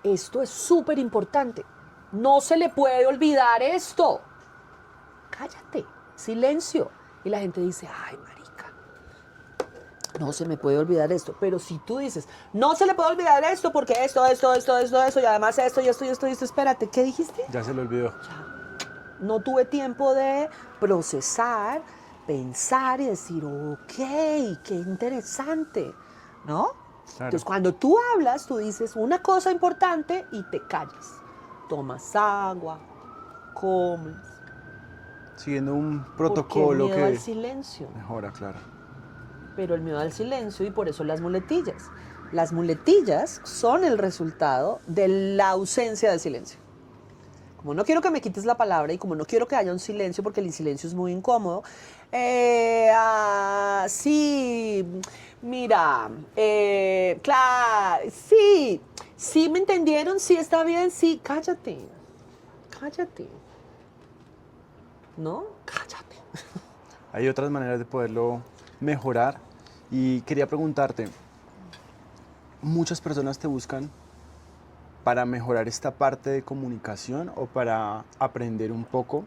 esto es súper importante, no se le puede olvidar esto. Cállate, silencio. Y la gente dice, ay, marica, no se me puede olvidar esto. Pero si tú dices, no se le puede olvidar esto porque esto, y además esto, y esto, espérate, ¿qué dijiste? Ya se le olvidó. No tuve tiempo de procesar, pensar y decir, ok, qué interesante, ¿no? Claro. Entonces, cuando tú hablas, tú dices una cosa importante y te callas. Tomas agua, comes. Siguiendo un Porque protocolo miedo que al silencio. mejora, claro. Pero el miedo al silencio y por eso las muletillas. Las muletillas son el resultado de la ausencia de silencio. Como no quiero que me quites la palabra y como no quiero que haya un silencio porque el silencio es muy incómodo, sí, mira, claro, sí me entendieron, sí está bien, sí, cállate, ¿no? Cállate. Hay otras maneras de poderlo mejorar y quería preguntarte, ¿muchas personas te buscan para mejorar esta parte de comunicación o para aprender un poco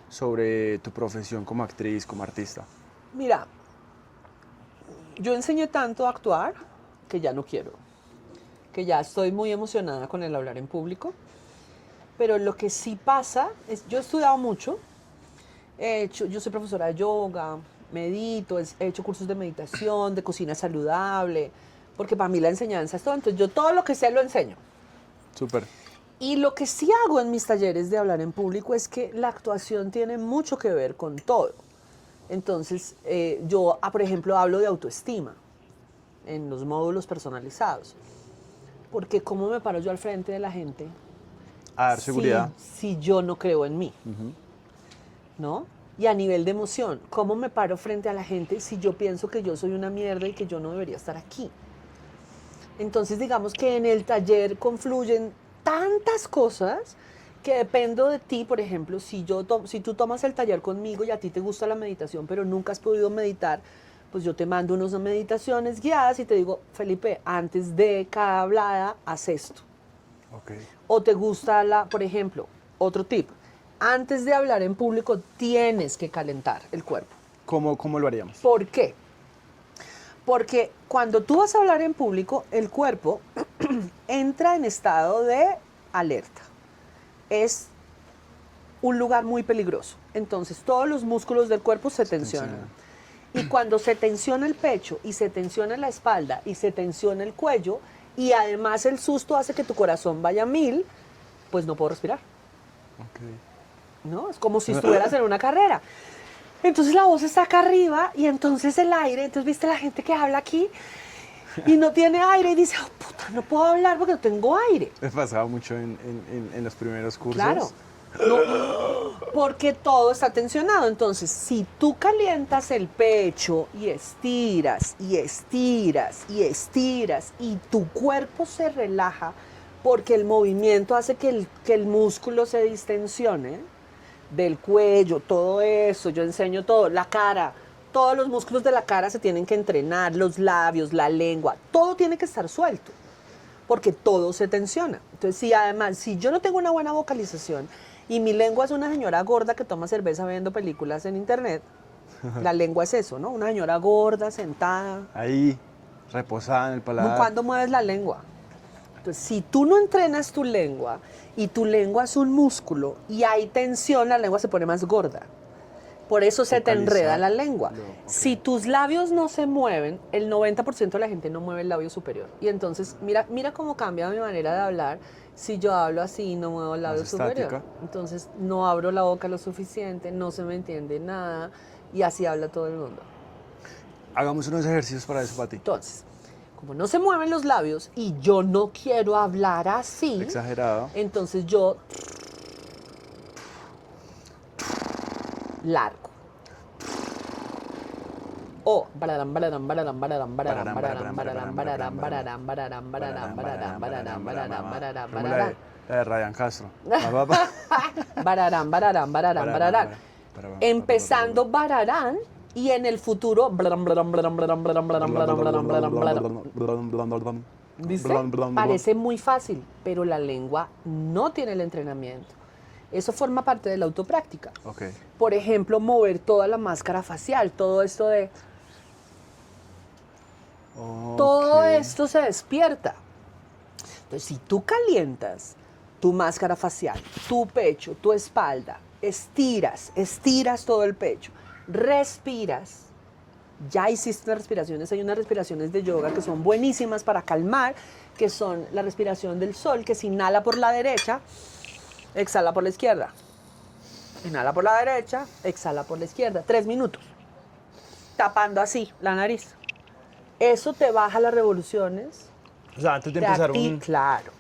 sobre tu profesión como actriz, como artista? Mira, yo enseñé tanto a actuar que ya no quiero, que ya estoy muy emocionada con el hablar en público, pero lo que sí pasa es, yo he estudiado mucho, yo soy profesora de yoga, medito, he hecho cursos de meditación, de cocina saludable, porque para mí la enseñanza es todo, entonces yo todo lo que sé lo enseño. Súper. Y lo que sí hago en mis talleres de hablar en público es que la actuación tiene mucho que ver con todo. Entonces, yo, por ejemplo, hablo de autoestima en los módulos personalizados. Porque ¿cómo me paro yo al frente de la gente? A dar seguridad. Si yo no creo en mí, ¿no? Y a nivel de emoción, ¿cómo me paro frente a la gente si yo pienso que yo soy una mierda y que yo no debería estar aquí? Entonces, digamos que en el taller confluyen tantas cosas que dependo de ti. Por ejemplo, si tú tomas el taller conmigo y a ti te gusta la meditación, pero nunca has podido meditar, pues yo te mando unas meditaciones guiadas y te digo, Felipe, antes de cada hablada, haz esto. Ok. O te gusta por ejemplo, otro tip, antes de hablar en público tienes que calentar el cuerpo. ¿Cómo lo haríamos? ¿Por qué? Porque cuando tú vas a hablar en público, el cuerpo entra en estado de alerta. Es un lugar muy peligroso. Entonces, todos los músculos del cuerpo se tensionan. Y cuando se tensiona el pecho y se tensiona la espalda y se tensiona el cuello y además el susto hace que tu corazón vaya a 1000, pues no puedo respirar. Ok. ¿No? Es como si estuvieras en una carrera. Entonces la voz está acá arriba y entonces el aire, entonces viste la gente que habla aquí y no tiene aire y dice, oh, puta, no puedo hablar porque no tengo aire. Me pasaba mucho en los primeros cursos. Claro, no, porque todo está tensionado. Entonces, si tú calientas el pecho y estiras y estiras y estiras y tu cuerpo se relaja porque el movimiento hace que el músculo se distensione, del cuello, todo eso, yo enseño todo, la cara, todos los músculos de la cara se tienen que entrenar, los labios, la lengua, todo tiene que estar suelto, porque todo se tensiona. Entonces, si yo no tengo una buena vocalización y mi lengua es una señora gorda que toma cerveza viendo películas en internet, la lengua es eso, ¿no? Una señora gorda, sentada. Ahí, reposada en el paladar. ¿Cuándo mueves la lengua? Entonces, si tú no entrenas tu lengua y tu lengua es un músculo y hay tensión, la lengua se pone más gorda. Por eso se te enreda la lengua. Okay. Si tus labios no se mueven, el 90% de la gente no mueve el labio superior. Y entonces, mira cómo cambia mi manera de hablar. Si yo hablo así, no muevo el labio superior. Estática. Entonces, no abro la boca lo suficiente, no se me entiende nada. Y así habla todo el mundo. Hagamos unos ejercicios para eso, Pati. Entonces, como no se mueven los labios y yo no quiero hablar así, Exagerado. entonces yo largo. O bararam bararam bararam bararam bararam bararam bararam bararam bararam bararam bararam bararam bararam bararam bararam Como bararam la de Ryan Castro. bararam bararam bararam bararam. Empezando bararán y en el futuro bararam bararam bararam bararam bararam bararam bararam bararam. ¿Viste? Parece muy fácil, pero la lengua no tiene el entrenamiento. Eso forma parte de la autopráctica. Okay. Por ejemplo, mover toda la máscara facial, todo esto de... Todo esto se despierta. Entonces, si tú calientas tu máscara facial, tu pecho, tu espalda, estiras todo el pecho, respiras, ya hiciste unas respiraciones, hay unas respiraciones de yoga que son buenísimas para calmar, que son la respiración del sol, que se inhala por la derecha, exhala por la izquierda. Inhala por la derecha, exhala por la izquierda. 3 minutos. Tapando así la nariz. Eso te baja las revoluciones. O sea, antes de empezar Claro.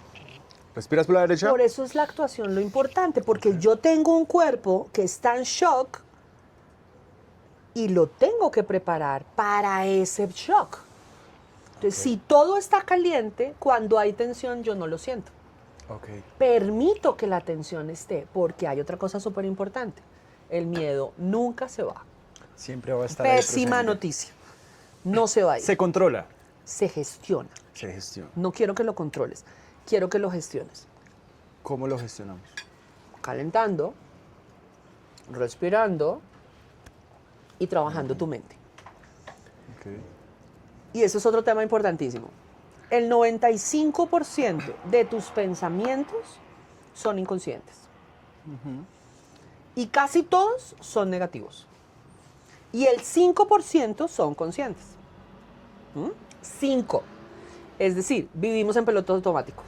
¿Respiras por la derecha? Por eso es la actuación lo importante, porque yo tengo un cuerpo que está en shock y lo tengo que preparar para ese shock. Entonces, si todo está caliente, cuando hay tensión yo no lo siento. Okay. Permito que la tensión esté, porque hay otra cosa súper importante. El miedo nunca se va. Siempre va a estar ahí Pésima presente. noticia. No se va a ir. Se controla. Se gestiona. Se gestiona. No quiero que lo controles, quiero que lo gestiones. ¿Cómo lo gestionamos? Calentando, respirando y trabajando tu mente. Okay. Y eso es otro tema importantísimo. El 95% de tus pensamientos son inconscientes. Y casi todos son negativos. Y el 5% son conscientes. 5. Es decir, vivimos en piloto automático.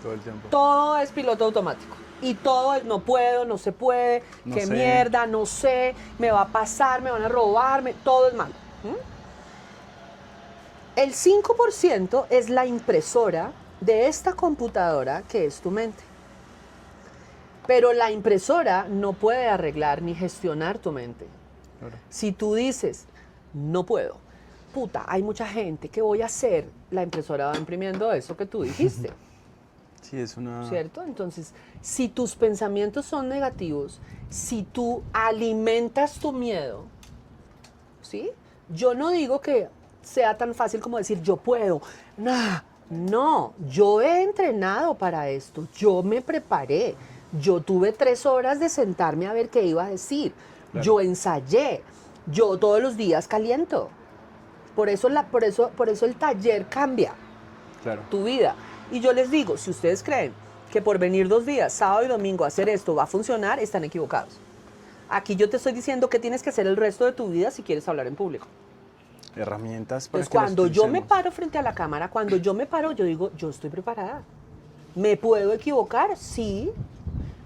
Todo el tiempo. Todo es piloto automático. Y todo es no puedo, no se puede, No qué sé. mierda, no sé, me va a pasar, me van a robarme, todo es malo. El 5% es la impresora de esta computadora que es tu mente. Pero la impresora no puede arreglar ni gestionar tu mente. Claro. Si tú dices, no puedo, puta, hay mucha gente, ¿qué voy a hacer? La impresora va imprimiendo eso que tú dijiste. Sí, es una... ¿Cierto? Entonces, si tus pensamientos son negativos, si tú alimentas tu miedo, ¿sí? Yo no digo que sea tan fácil como decir yo puedo. Nah, no, yo he entrenado para esto, yo me preparé, yo tuve 3 horas de sentarme a ver qué iba a decir, Claro. yo ensayé, yo todos los días caliento. Por eso el taller cambia Claro. tu vida. Y yo les digo, si ustedes creen que por venir 2 días, sábado y domingo, a hacer esto va a funcionar, están equivocados. Aquí yo te estoy diciendo qué tienes que hacer el resto de tu vida si quieres hablar en público. Herramientas para Entonces, que las cuando yo me utilicemos. paro frente a la cámara, cuando yo me paro, yo digo, yo estoy preparada. ¿Me puedo equivocar? Sí.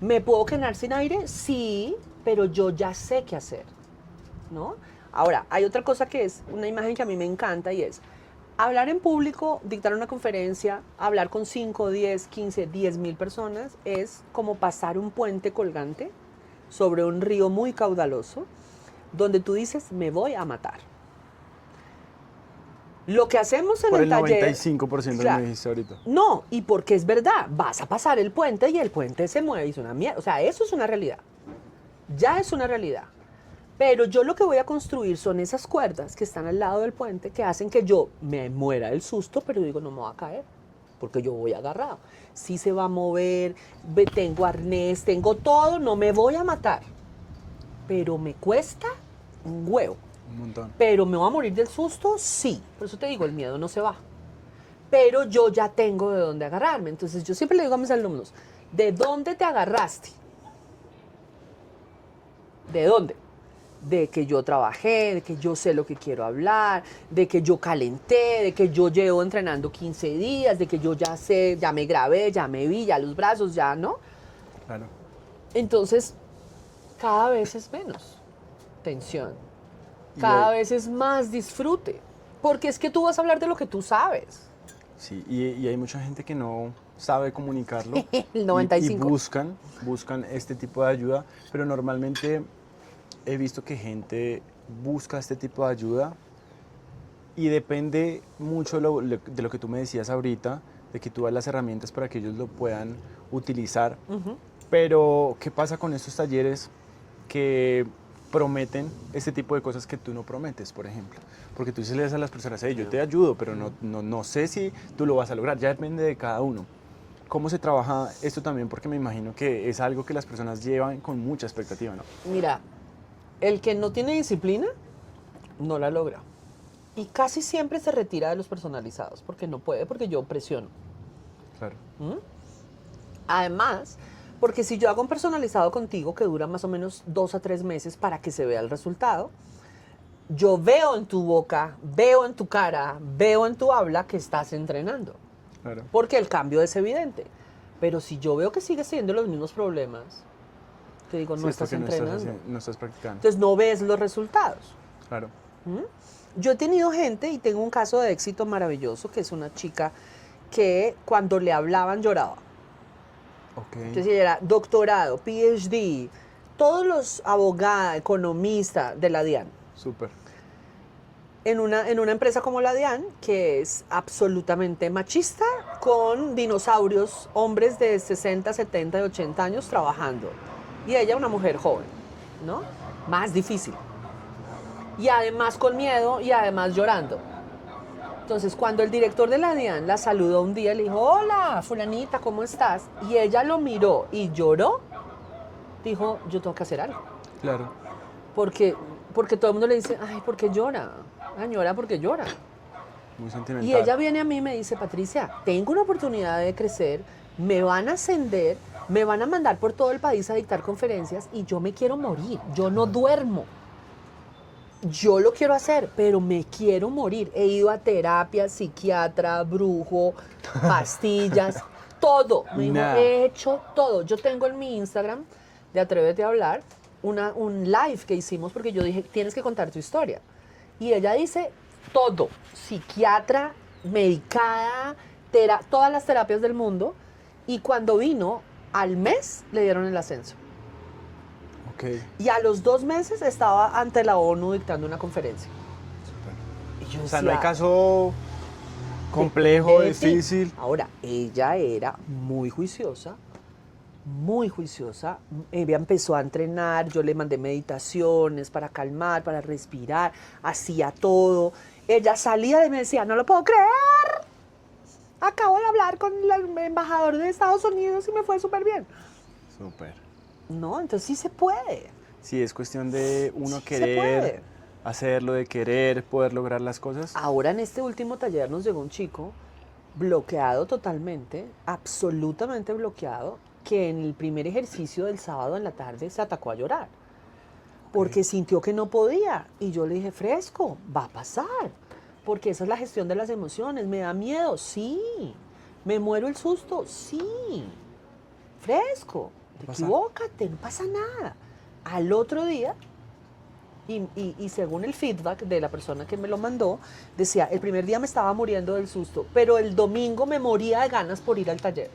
¿Me puedo quedar sin aire? Sí, pero yo ya sé qué hacer, ¿no? Ahora, hay otra cosa que es una imagen que a mí me encanta y es hablar en público, dictar una conferencia, hablar con 5, 10, 15, 10.000 personas es como pasar un puente colgante sobre un río muy caudaloso donde tú dices, me voy a matar. Lo que hacemos en Por el el taller... 95% que Claro. me dijiste ahorita. No, y porque es verdad, vas a pasar el puente y el puente se mueve y es una mierda. O sea, eso es una realidad. Ya es una realidad. Pero yo lo que voy a construir son esas cuerdas que están al lado del puente que hacen que yo me muera del susto, pero digo, no me voy a caer, porque yo voy agarrado. Sí se va a mover, tengo arnés, tengo todo, no me voy a matar. Pero me cuesta un huevo. Un montón. Pero me voy a morir del susto, sí. Por eso te digo, el miedo no se va. Pero yo ya tengo de dónde agarrarme. Entonces yo siempre le digo a mis alumnos, ¿de dónde te agarraste? ¿De dónde? De que yo trabajé, de que yo sé lo que quiero hablar, de que yo calenté, de que yo llevo entrenando 15 días, de que yo ya sé, ya me grabé, ya me vi, ya los brazos, ya, ¿no? Claro. Entonces, cada vez es menos tensión, Y cada hay- vez es más disfrute, porque es que tú vas a hablar de lo que tú sabes. Sí, y hay mucha gente que no sabe comunicarlo. El 95. Y buscan este tipo de ayuda, pero normalmente he visto que gente busca este tipo de ayuda y depende mucho de lo que tú me decías ahorita, de que tú das las herramientas para que ellos lo puedan utilizar. Pero, ¿qué pasa con estos talleres que prometen este tipo de cosas que tú no prometes, por ejemplo? Porque tú sí le das a las personas, hey, yo te ayudo, pero no sé si tú lo vas a lograr, ya depende de cada uno. ¿Cómo se trabaja esto también? Porque me imagino que es algo que las personas llevan con mucha expectativa, ¿no? Mira, el que no tiene disciplina no la logra. Y casi siempre se retira de los personalizados, porque no puede, porque yo presiono. Claro. Además, porque si yo hago un personalizado contigo que dura más o menos 2 a 3 meses para que se vea el resultado, yo veo en tu boca, veo en tu cara, veo en tu habla que estás entrenando. Claro. Porque el cambio es evidente. Pero si yo veo que sigues teniendo los mismos problemas, te digo, no Sí, es estás porque entrenando. no estás practicando. Entonces no ves los resultados. Claro. Yo he tenido gente y tengo un caso de éxito maravilloso, que es una chica que cuando le hablaban lloraba. Ok. Entonces ella era doctorado, PhD, todos los abogados, economistas de la DIAN. Súper. En una empresa como la DIAN, que es absolutamente machista, con dinosaurios, hombres de 60, 70 y 80 años trabajando. Y ella una mujer joven, ¿no? Más difícil. Y además con miedo y además llorando. Entonces, cuando el director de la DIAN la saludó un día, le dijo, hola, fulanita, ¿cómo estás? Y ella lo miró y lloró, dijo, yo tengo que hacer algo. Claro. Porque todo el mundo le dice, ay, ¿por qué llora? Ay, llora porque llora. Muy sentimental. Y ella viene a mí y me dice, Patricia, tengo una oportunidad de crecer, me van a ascender, me van a mandar por todo el país a dictar conferencias y yo me quiero morir, yo no duermo. Yo lo quiero hacer, pero me quiero morir. He ido a terapia, psiquiatra, brujo, pastillas, todo. Me dijo, Nada. he hecho todo. Yo tengo en mi Instagram de Atrévete a Hablar un live que hicimos porque yo dije, tienes que contar tu historia. Y ella dice todo, psiquiatra, medicada, todas las terapias del mundo. Y cuando vino, al mes le dieron el ascenso. Ok. Y a los 2 meses estaba ante la ONU dictando una conferencia. Súper. Y yo O sea, no hay decía, caso complejo, depende de ti. difícil. Ahora, ella era muy juiciosa muy juiciosa. Ella empezó a entrenar, yo le mandé meditaciones para calmar, para respirar, hacía todo. Ella salía y me decía, no lo puedo creer. Acabo de hablar con el embajador de Estados Unidos y me fue súper bien. Súper. No, entonces sí se puede. Sí, es cuestión de uno Sí se querer puede. hacerlo, de querer poder lograr las cosas. Ahora en este último taller nos llegó un chico bloqueado totalmente, absolutamente bloqueado, que en el primer ejercicio del sábado en la tarde se atacó a llorar. Porque sintió que no podía. Y yo le dije, fresco, va a pasar. Porque esa es la gestión de las emociones. ¿Me da miedo? Sí. ¿Me muero el susto? Sí. Fresco. Pasa. Equivócate, no pasa nada. Al otro día, y según el feedback de la persona que me lo mandó, decía, el primer día me estaba muriendo del susto, pero el domingo me moría de ganas por ir al taller,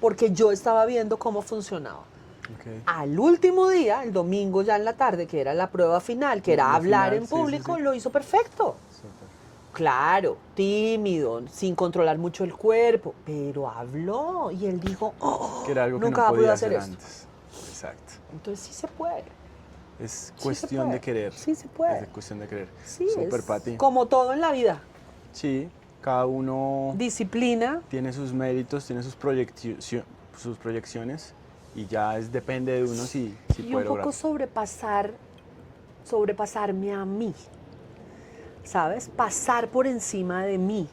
porque yo estaba viendo cómo funcionaba. Okay. Al último día, el domingo ya en la tarde, que era la prueba final, que era La hablar final, en sí, público, sí. lo hizo perfecto. Súper. Claro, tímido, sin controlar mucho el cuerpo, pero habló y él dijo, oh, Que era algo que nunca no va a poder podía hacer hacer esto. antes. Exacto. Entonces sí se puede. Es Sí se cuestión puede. de querer. Sí se puede. Es cuestión de querer. Sí, Súper, es Pati. como todo en la vida. Sí, cada uno Disciplina. tiene sus méritos, tiene sus proyecciones y ya depende de uno si Y puede un poco lograrlo. sobrepasarme a mí, ¿sabes? Pasar por encima de mí,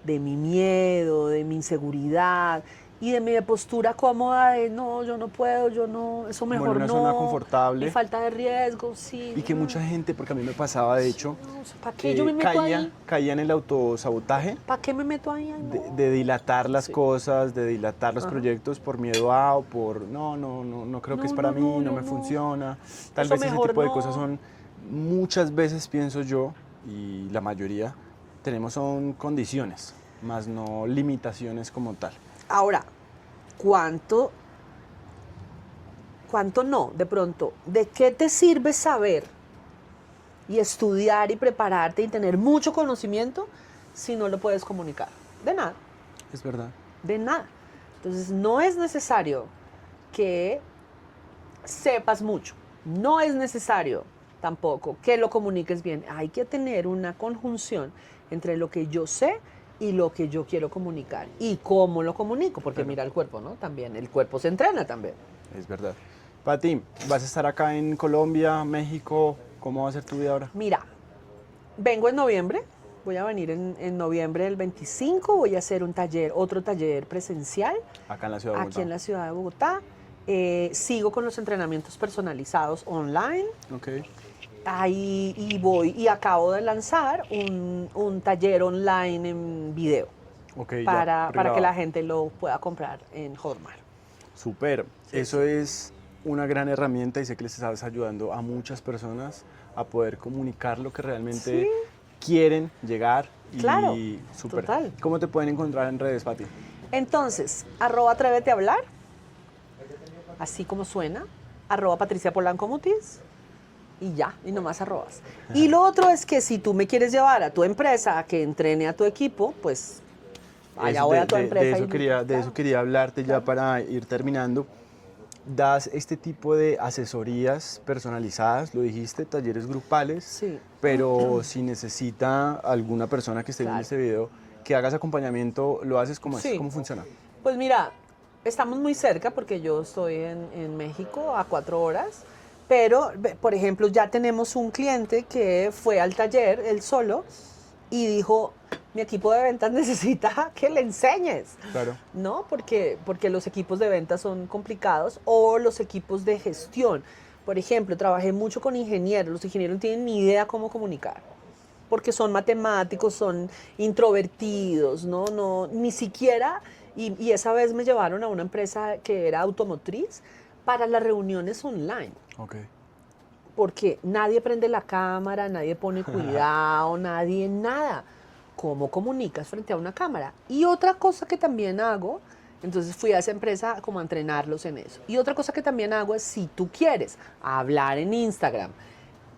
de mi miedo, de mi inseguridad y de mi postura cómoda de no, yo no puedo, yo no, eso Como en mejor una no. zona confortable. Y falta de riesgo, sí. Y que mucha gente, porque a mí me pasaba de hecho, ¿Para qué yo me meto ahí? caía en el autosabotaje ¿Para qué me meto ahí? Ay, no. de dilatar las Sí. cosas, de dilatar los Ajá. proyectos por miedo a o por no creo que es para mí, no me funciona. Tal Eso vez ese mejor tipo de no. cosas son, muchas veces pienso yo, y la mayoría tenemos son condiciones, más no limitaciones como tal. Ahora, ¿cuánto no? De pronto, ¿de qué te sirve saber y estudiar y prepararte y tener mucho conocimiento si no lo puedes comunicar? De nada, Es verdad. de nada. Entonces, no es necesario que sepas mucho. No es necesario tampoco que lo comuniques bien. Hay que tener una conjunción entre lo que yo sé y lo que yo quiero comunicar. Y cómo lo comunico, porque Claro. mira el cuerpo, ¿no? También, el cuerpo se entrena también. Es verdad. Pati, ¿vas a estar acá en Colombia, México? ¿Cómo va a ser tu vida ahora? Mira, vengo en noviembre, voy a venir en noviembre del 25, voy a hacer un taller, otro taller presencial Acá en la ciudad de Bogotá. aquí en la ciudad de Bogotá. Sigo con los entrenamientos personalizados online. Ok. Ahí y voy y acabo de lanzar un taller online en video Ok, ya, para que pregrabado. la gente lo pueda comprar en Hotmart. Súper. Sí, Eso es una gran herramienta y sé que les estás ayudando a muchas personas a poder comunicar lo que realmente Sí. quieren llegar. Y Claro, súper. total. ¿Cómo te pueden encontrar en redes, Pati? Entonces, @atrévete a hablar, así como suena, @Patricia Polanco Mutis, y ya, y nomás arrobas. Y lo otro es que si tú me quieres llevar a tu empresa a que entrene a tu equipo, pues allá Eso, voy a tu de empresa. eso de eso quería hablarte ya para ir terminando. Das este tipo de asesorías personalizadas, lo dijiste, talleres grupales, Sí. pero si necesita alguna persona que esté viendo Claro. este video que hagas acompañamiento, ¿lo haces como es? Sí. ¿Cómo funciona? Pues mira, estamos muy cerca porque yo estoy en México a 4 horas, pero por ejemplo ya tenemos un cliente que fue al taller él solo y dijo, mi equipo de ventas necesita que le enseñes. Claro. ¿No? Porque los equipos de ventas son complicados o los equipos de gestión. Por ejemplo, trabajé mucho con ingenieros. Los ingenieros no tienen ni idea cómo comunicar. Porque son matemáticos, son introvertidos, ¿no? No, ni siquiera. Y esa vez me llevaron a una empresa que era automotriz para las reuniones online. Ok. Porque nadie prende la cámara, nadie pone cuidado, nadie nada. ¿Cómo comunicas frente a una cámara? Y otra cosa que también hago, entonces fui a esa empresa como a entrenarlos en eso. Y otra cosa que también hago es, si tú quieres hablar en Instagram,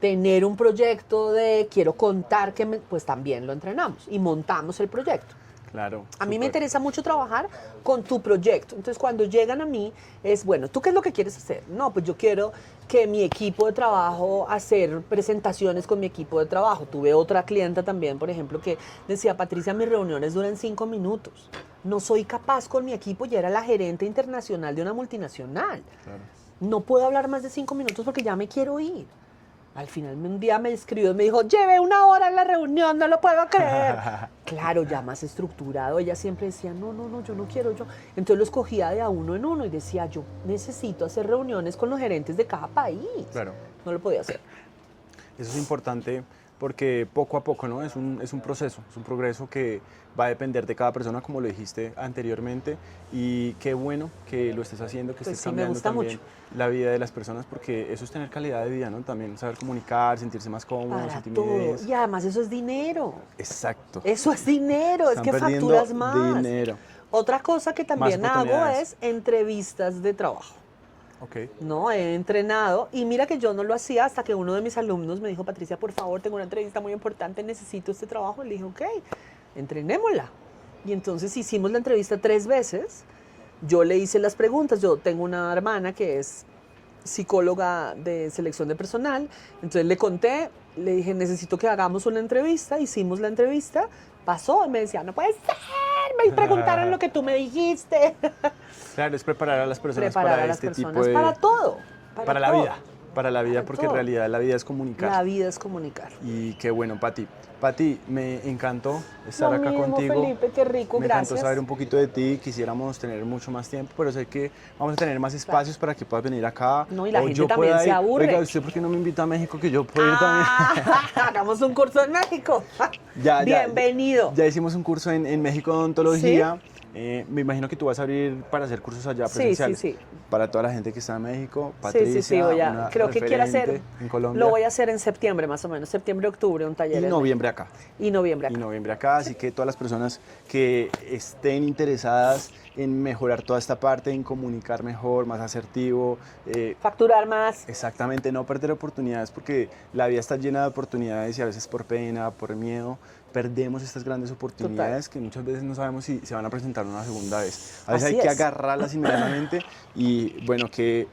tener un proyecto de quiero contar que pues también lo entrenamos y montamos el proyecto. Claro. A mí me súper. interesa mucho trabajar con tu proyecto. Entonces, cuando llegan a mí, es, bueno, ¿tú qué es lo que quieres hacer? No, pues yo quiero que mi equipo de trabajo, hacer presentaciones con mi equipo de trabajo. Tuve otra clienta también, por ejemplo, que decía, Patricia, mis reuniones duran 5 minutos. No soy capaz con mi equipo, y era la gerente internacional de una multinacional. Claro. No puedo hablar más de 5 minutos porque ya me quiero ir. Al final un día me escribió y me dijo, llevé 1 hora en la reunión, no lo puedo creer. Claro, ya más estructurado. Ella siempre decía, no, no, no, yo no quiero, yo. Entonces los cogía de a uno en uno y decía, yo necesito hacer reuniones con los gerentes de cada país. Claro. No lo podía hacer. Eso es importante porque poco a poco, ¿no? Es un proceso, es un progreso que va a depender de cada persona, como lo dijiste anteriormente, y qué bueno que lo estés haciendo, que Pues estés sí, me cambiando gusta también mucho. la vida de las personas, porque eso es tener calidad de vida, ¿no? También saber comunicar, sentirse más cómodo, Para sin todo. timidez. Y además eso es dinero. Exacto. Eso es dinero, es Están que perdiendo facturas más. dinero. Otra cosa que también hago oportunidades. es entrevistas de trabajo. Ok. No, he entrenado y mira que yo no lo hacía hasta que uno de mis alumnos me dijo, Patricia, por favor, tengo una entrevista muy importante, necesito este trabajo. Le dije, ok, entrenémosla. Y entonces hicimos la entrevista 3 veces. Yo le hice las preguntas. Yo tengo una hermana que es psicóloga de selección de personal. Entonces le conté, le dije, necesito que hagamos una entrevista. Hicimos la entrevista, pasó y me decía, no puede ser, me preguntaron lo que tú me dijiste. Claro, es preparar a las personas Preparar para a las este tipo personas de... para todo. Para la todo. vida. Para la vida, Para porque en todo. realidad la vida es comunicar. La vida es comunicar. Y qué bueno, Pati. Pati, me encantó estar Lo acá mismo, contigo. Felipe, qué rico, Me encantó gracias. saber un poquito de ti. Quisiéramos tener mucho más tiempo, pero sé que vamos a tener más espacios para que puedas venir acá. No, y la o gente yo también pueda se ir. aburre. Oiga, ¿usted por qué no me invita a México? Que yo puedo ir Ah, hagamos un curso en México. también. Bienvenido. Ya hicimos un curso en México de odontología. Me imagino que tú vas a abrir para hacer cursos allá Sí, presenciales. sí, sí. Para toda la gente que está en México. Sí, Patricia, sí, sí, voy a, una creo que quiero hacer, referente en Colombia. lo voy a hacer en septiembre más o menos, septiembre, octubre, un taller. Y en noviembre acá. México. Y noviembre acá. Y noviembre acá, así que todas las personas que estén interesadas en mejorar toda esta parte, en comunicar mejor, más asertivo, Facturar más. exactamente, no perder oportunidades, porque la vida está llena de oportunidades y a veces por pena, por miedo, perdemos estas grandes oportunidades que muchas veces no sabemos si se van a presentar una segunda vez. A veces Así hay que es. agarrarlas inmediatamente y bueno, qué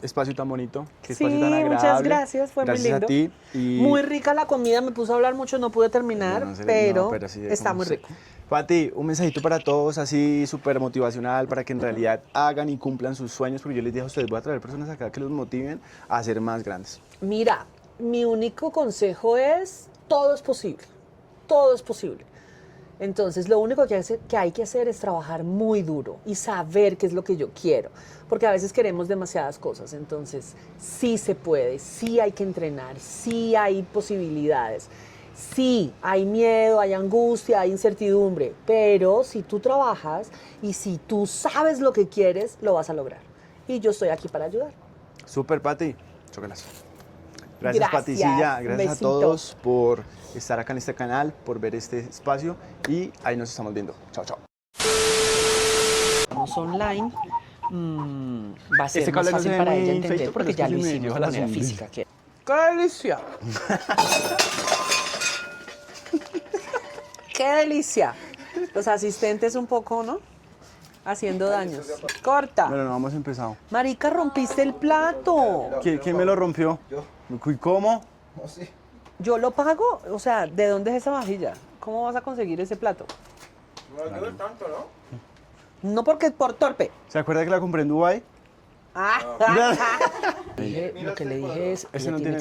espacio tan bonito, qué espacio Sí, tan agradable. muchas gracias, fue Gracias muy lindo. a ti. Y Muy rica la comida, me puse a hablar mucho, no pude terminar, no sé, pero, no, pero sí, está como muy sé. rico. Pati, un mensajito para todos, así súper motivacional, para que en realidad hagan y cumplan sus sueños, porque yo les dije a ustedes, voy a traer personas acá que los motiven a ser más grandes. Mira, mi único consejo es, todo es posible, todo es posible. Entonces, lo único que hay que hacer es trabajar muy duro y saber qué es lo que yo quiero, porque a veces queremos demasiadas cosas. Entonces, sí se puede, sí hay que entrenar, sí hay posibilidades, sí hay miedo, hay angustia, hay incertidumbre, pero si tú trabajas y si tú sabes lo que quieres, lo vas a lograr. Y yo estoy aquí para ayudar. Súper, Pati. Chócalas. Gracias, Gracias, Paticilla. un Gracias a besito. todos por estar acá en este canal, por ver este espacio y ahí nos estamos viendo. Chao, chao. Vamos online. Va a ser Este más cable no se fácil ve para muy ella entender feito, pero porque es ya que lo sí me hicimos lleva de la manera sonrisa. física. ¡Qué delicia! ¡Qué delicia! Los asistentes un poco, ¿no? Haciendo daños. Corta. Bueno, no hemos empezado. Marica, rompiste el plato. ¿Quién me lo rompió? Yo. ¿Y cómo? No, sí. Yo lo pago. O sea, ¿de dónde es esa vajilla? ¿Cómo vas a conseguir ese plato? No ayuda tanto, ¿no? No porque por torpe. ¿Se acuerda que la compré en Dubái? Ah. Lo que le dije es, Ese ella no tiene tiene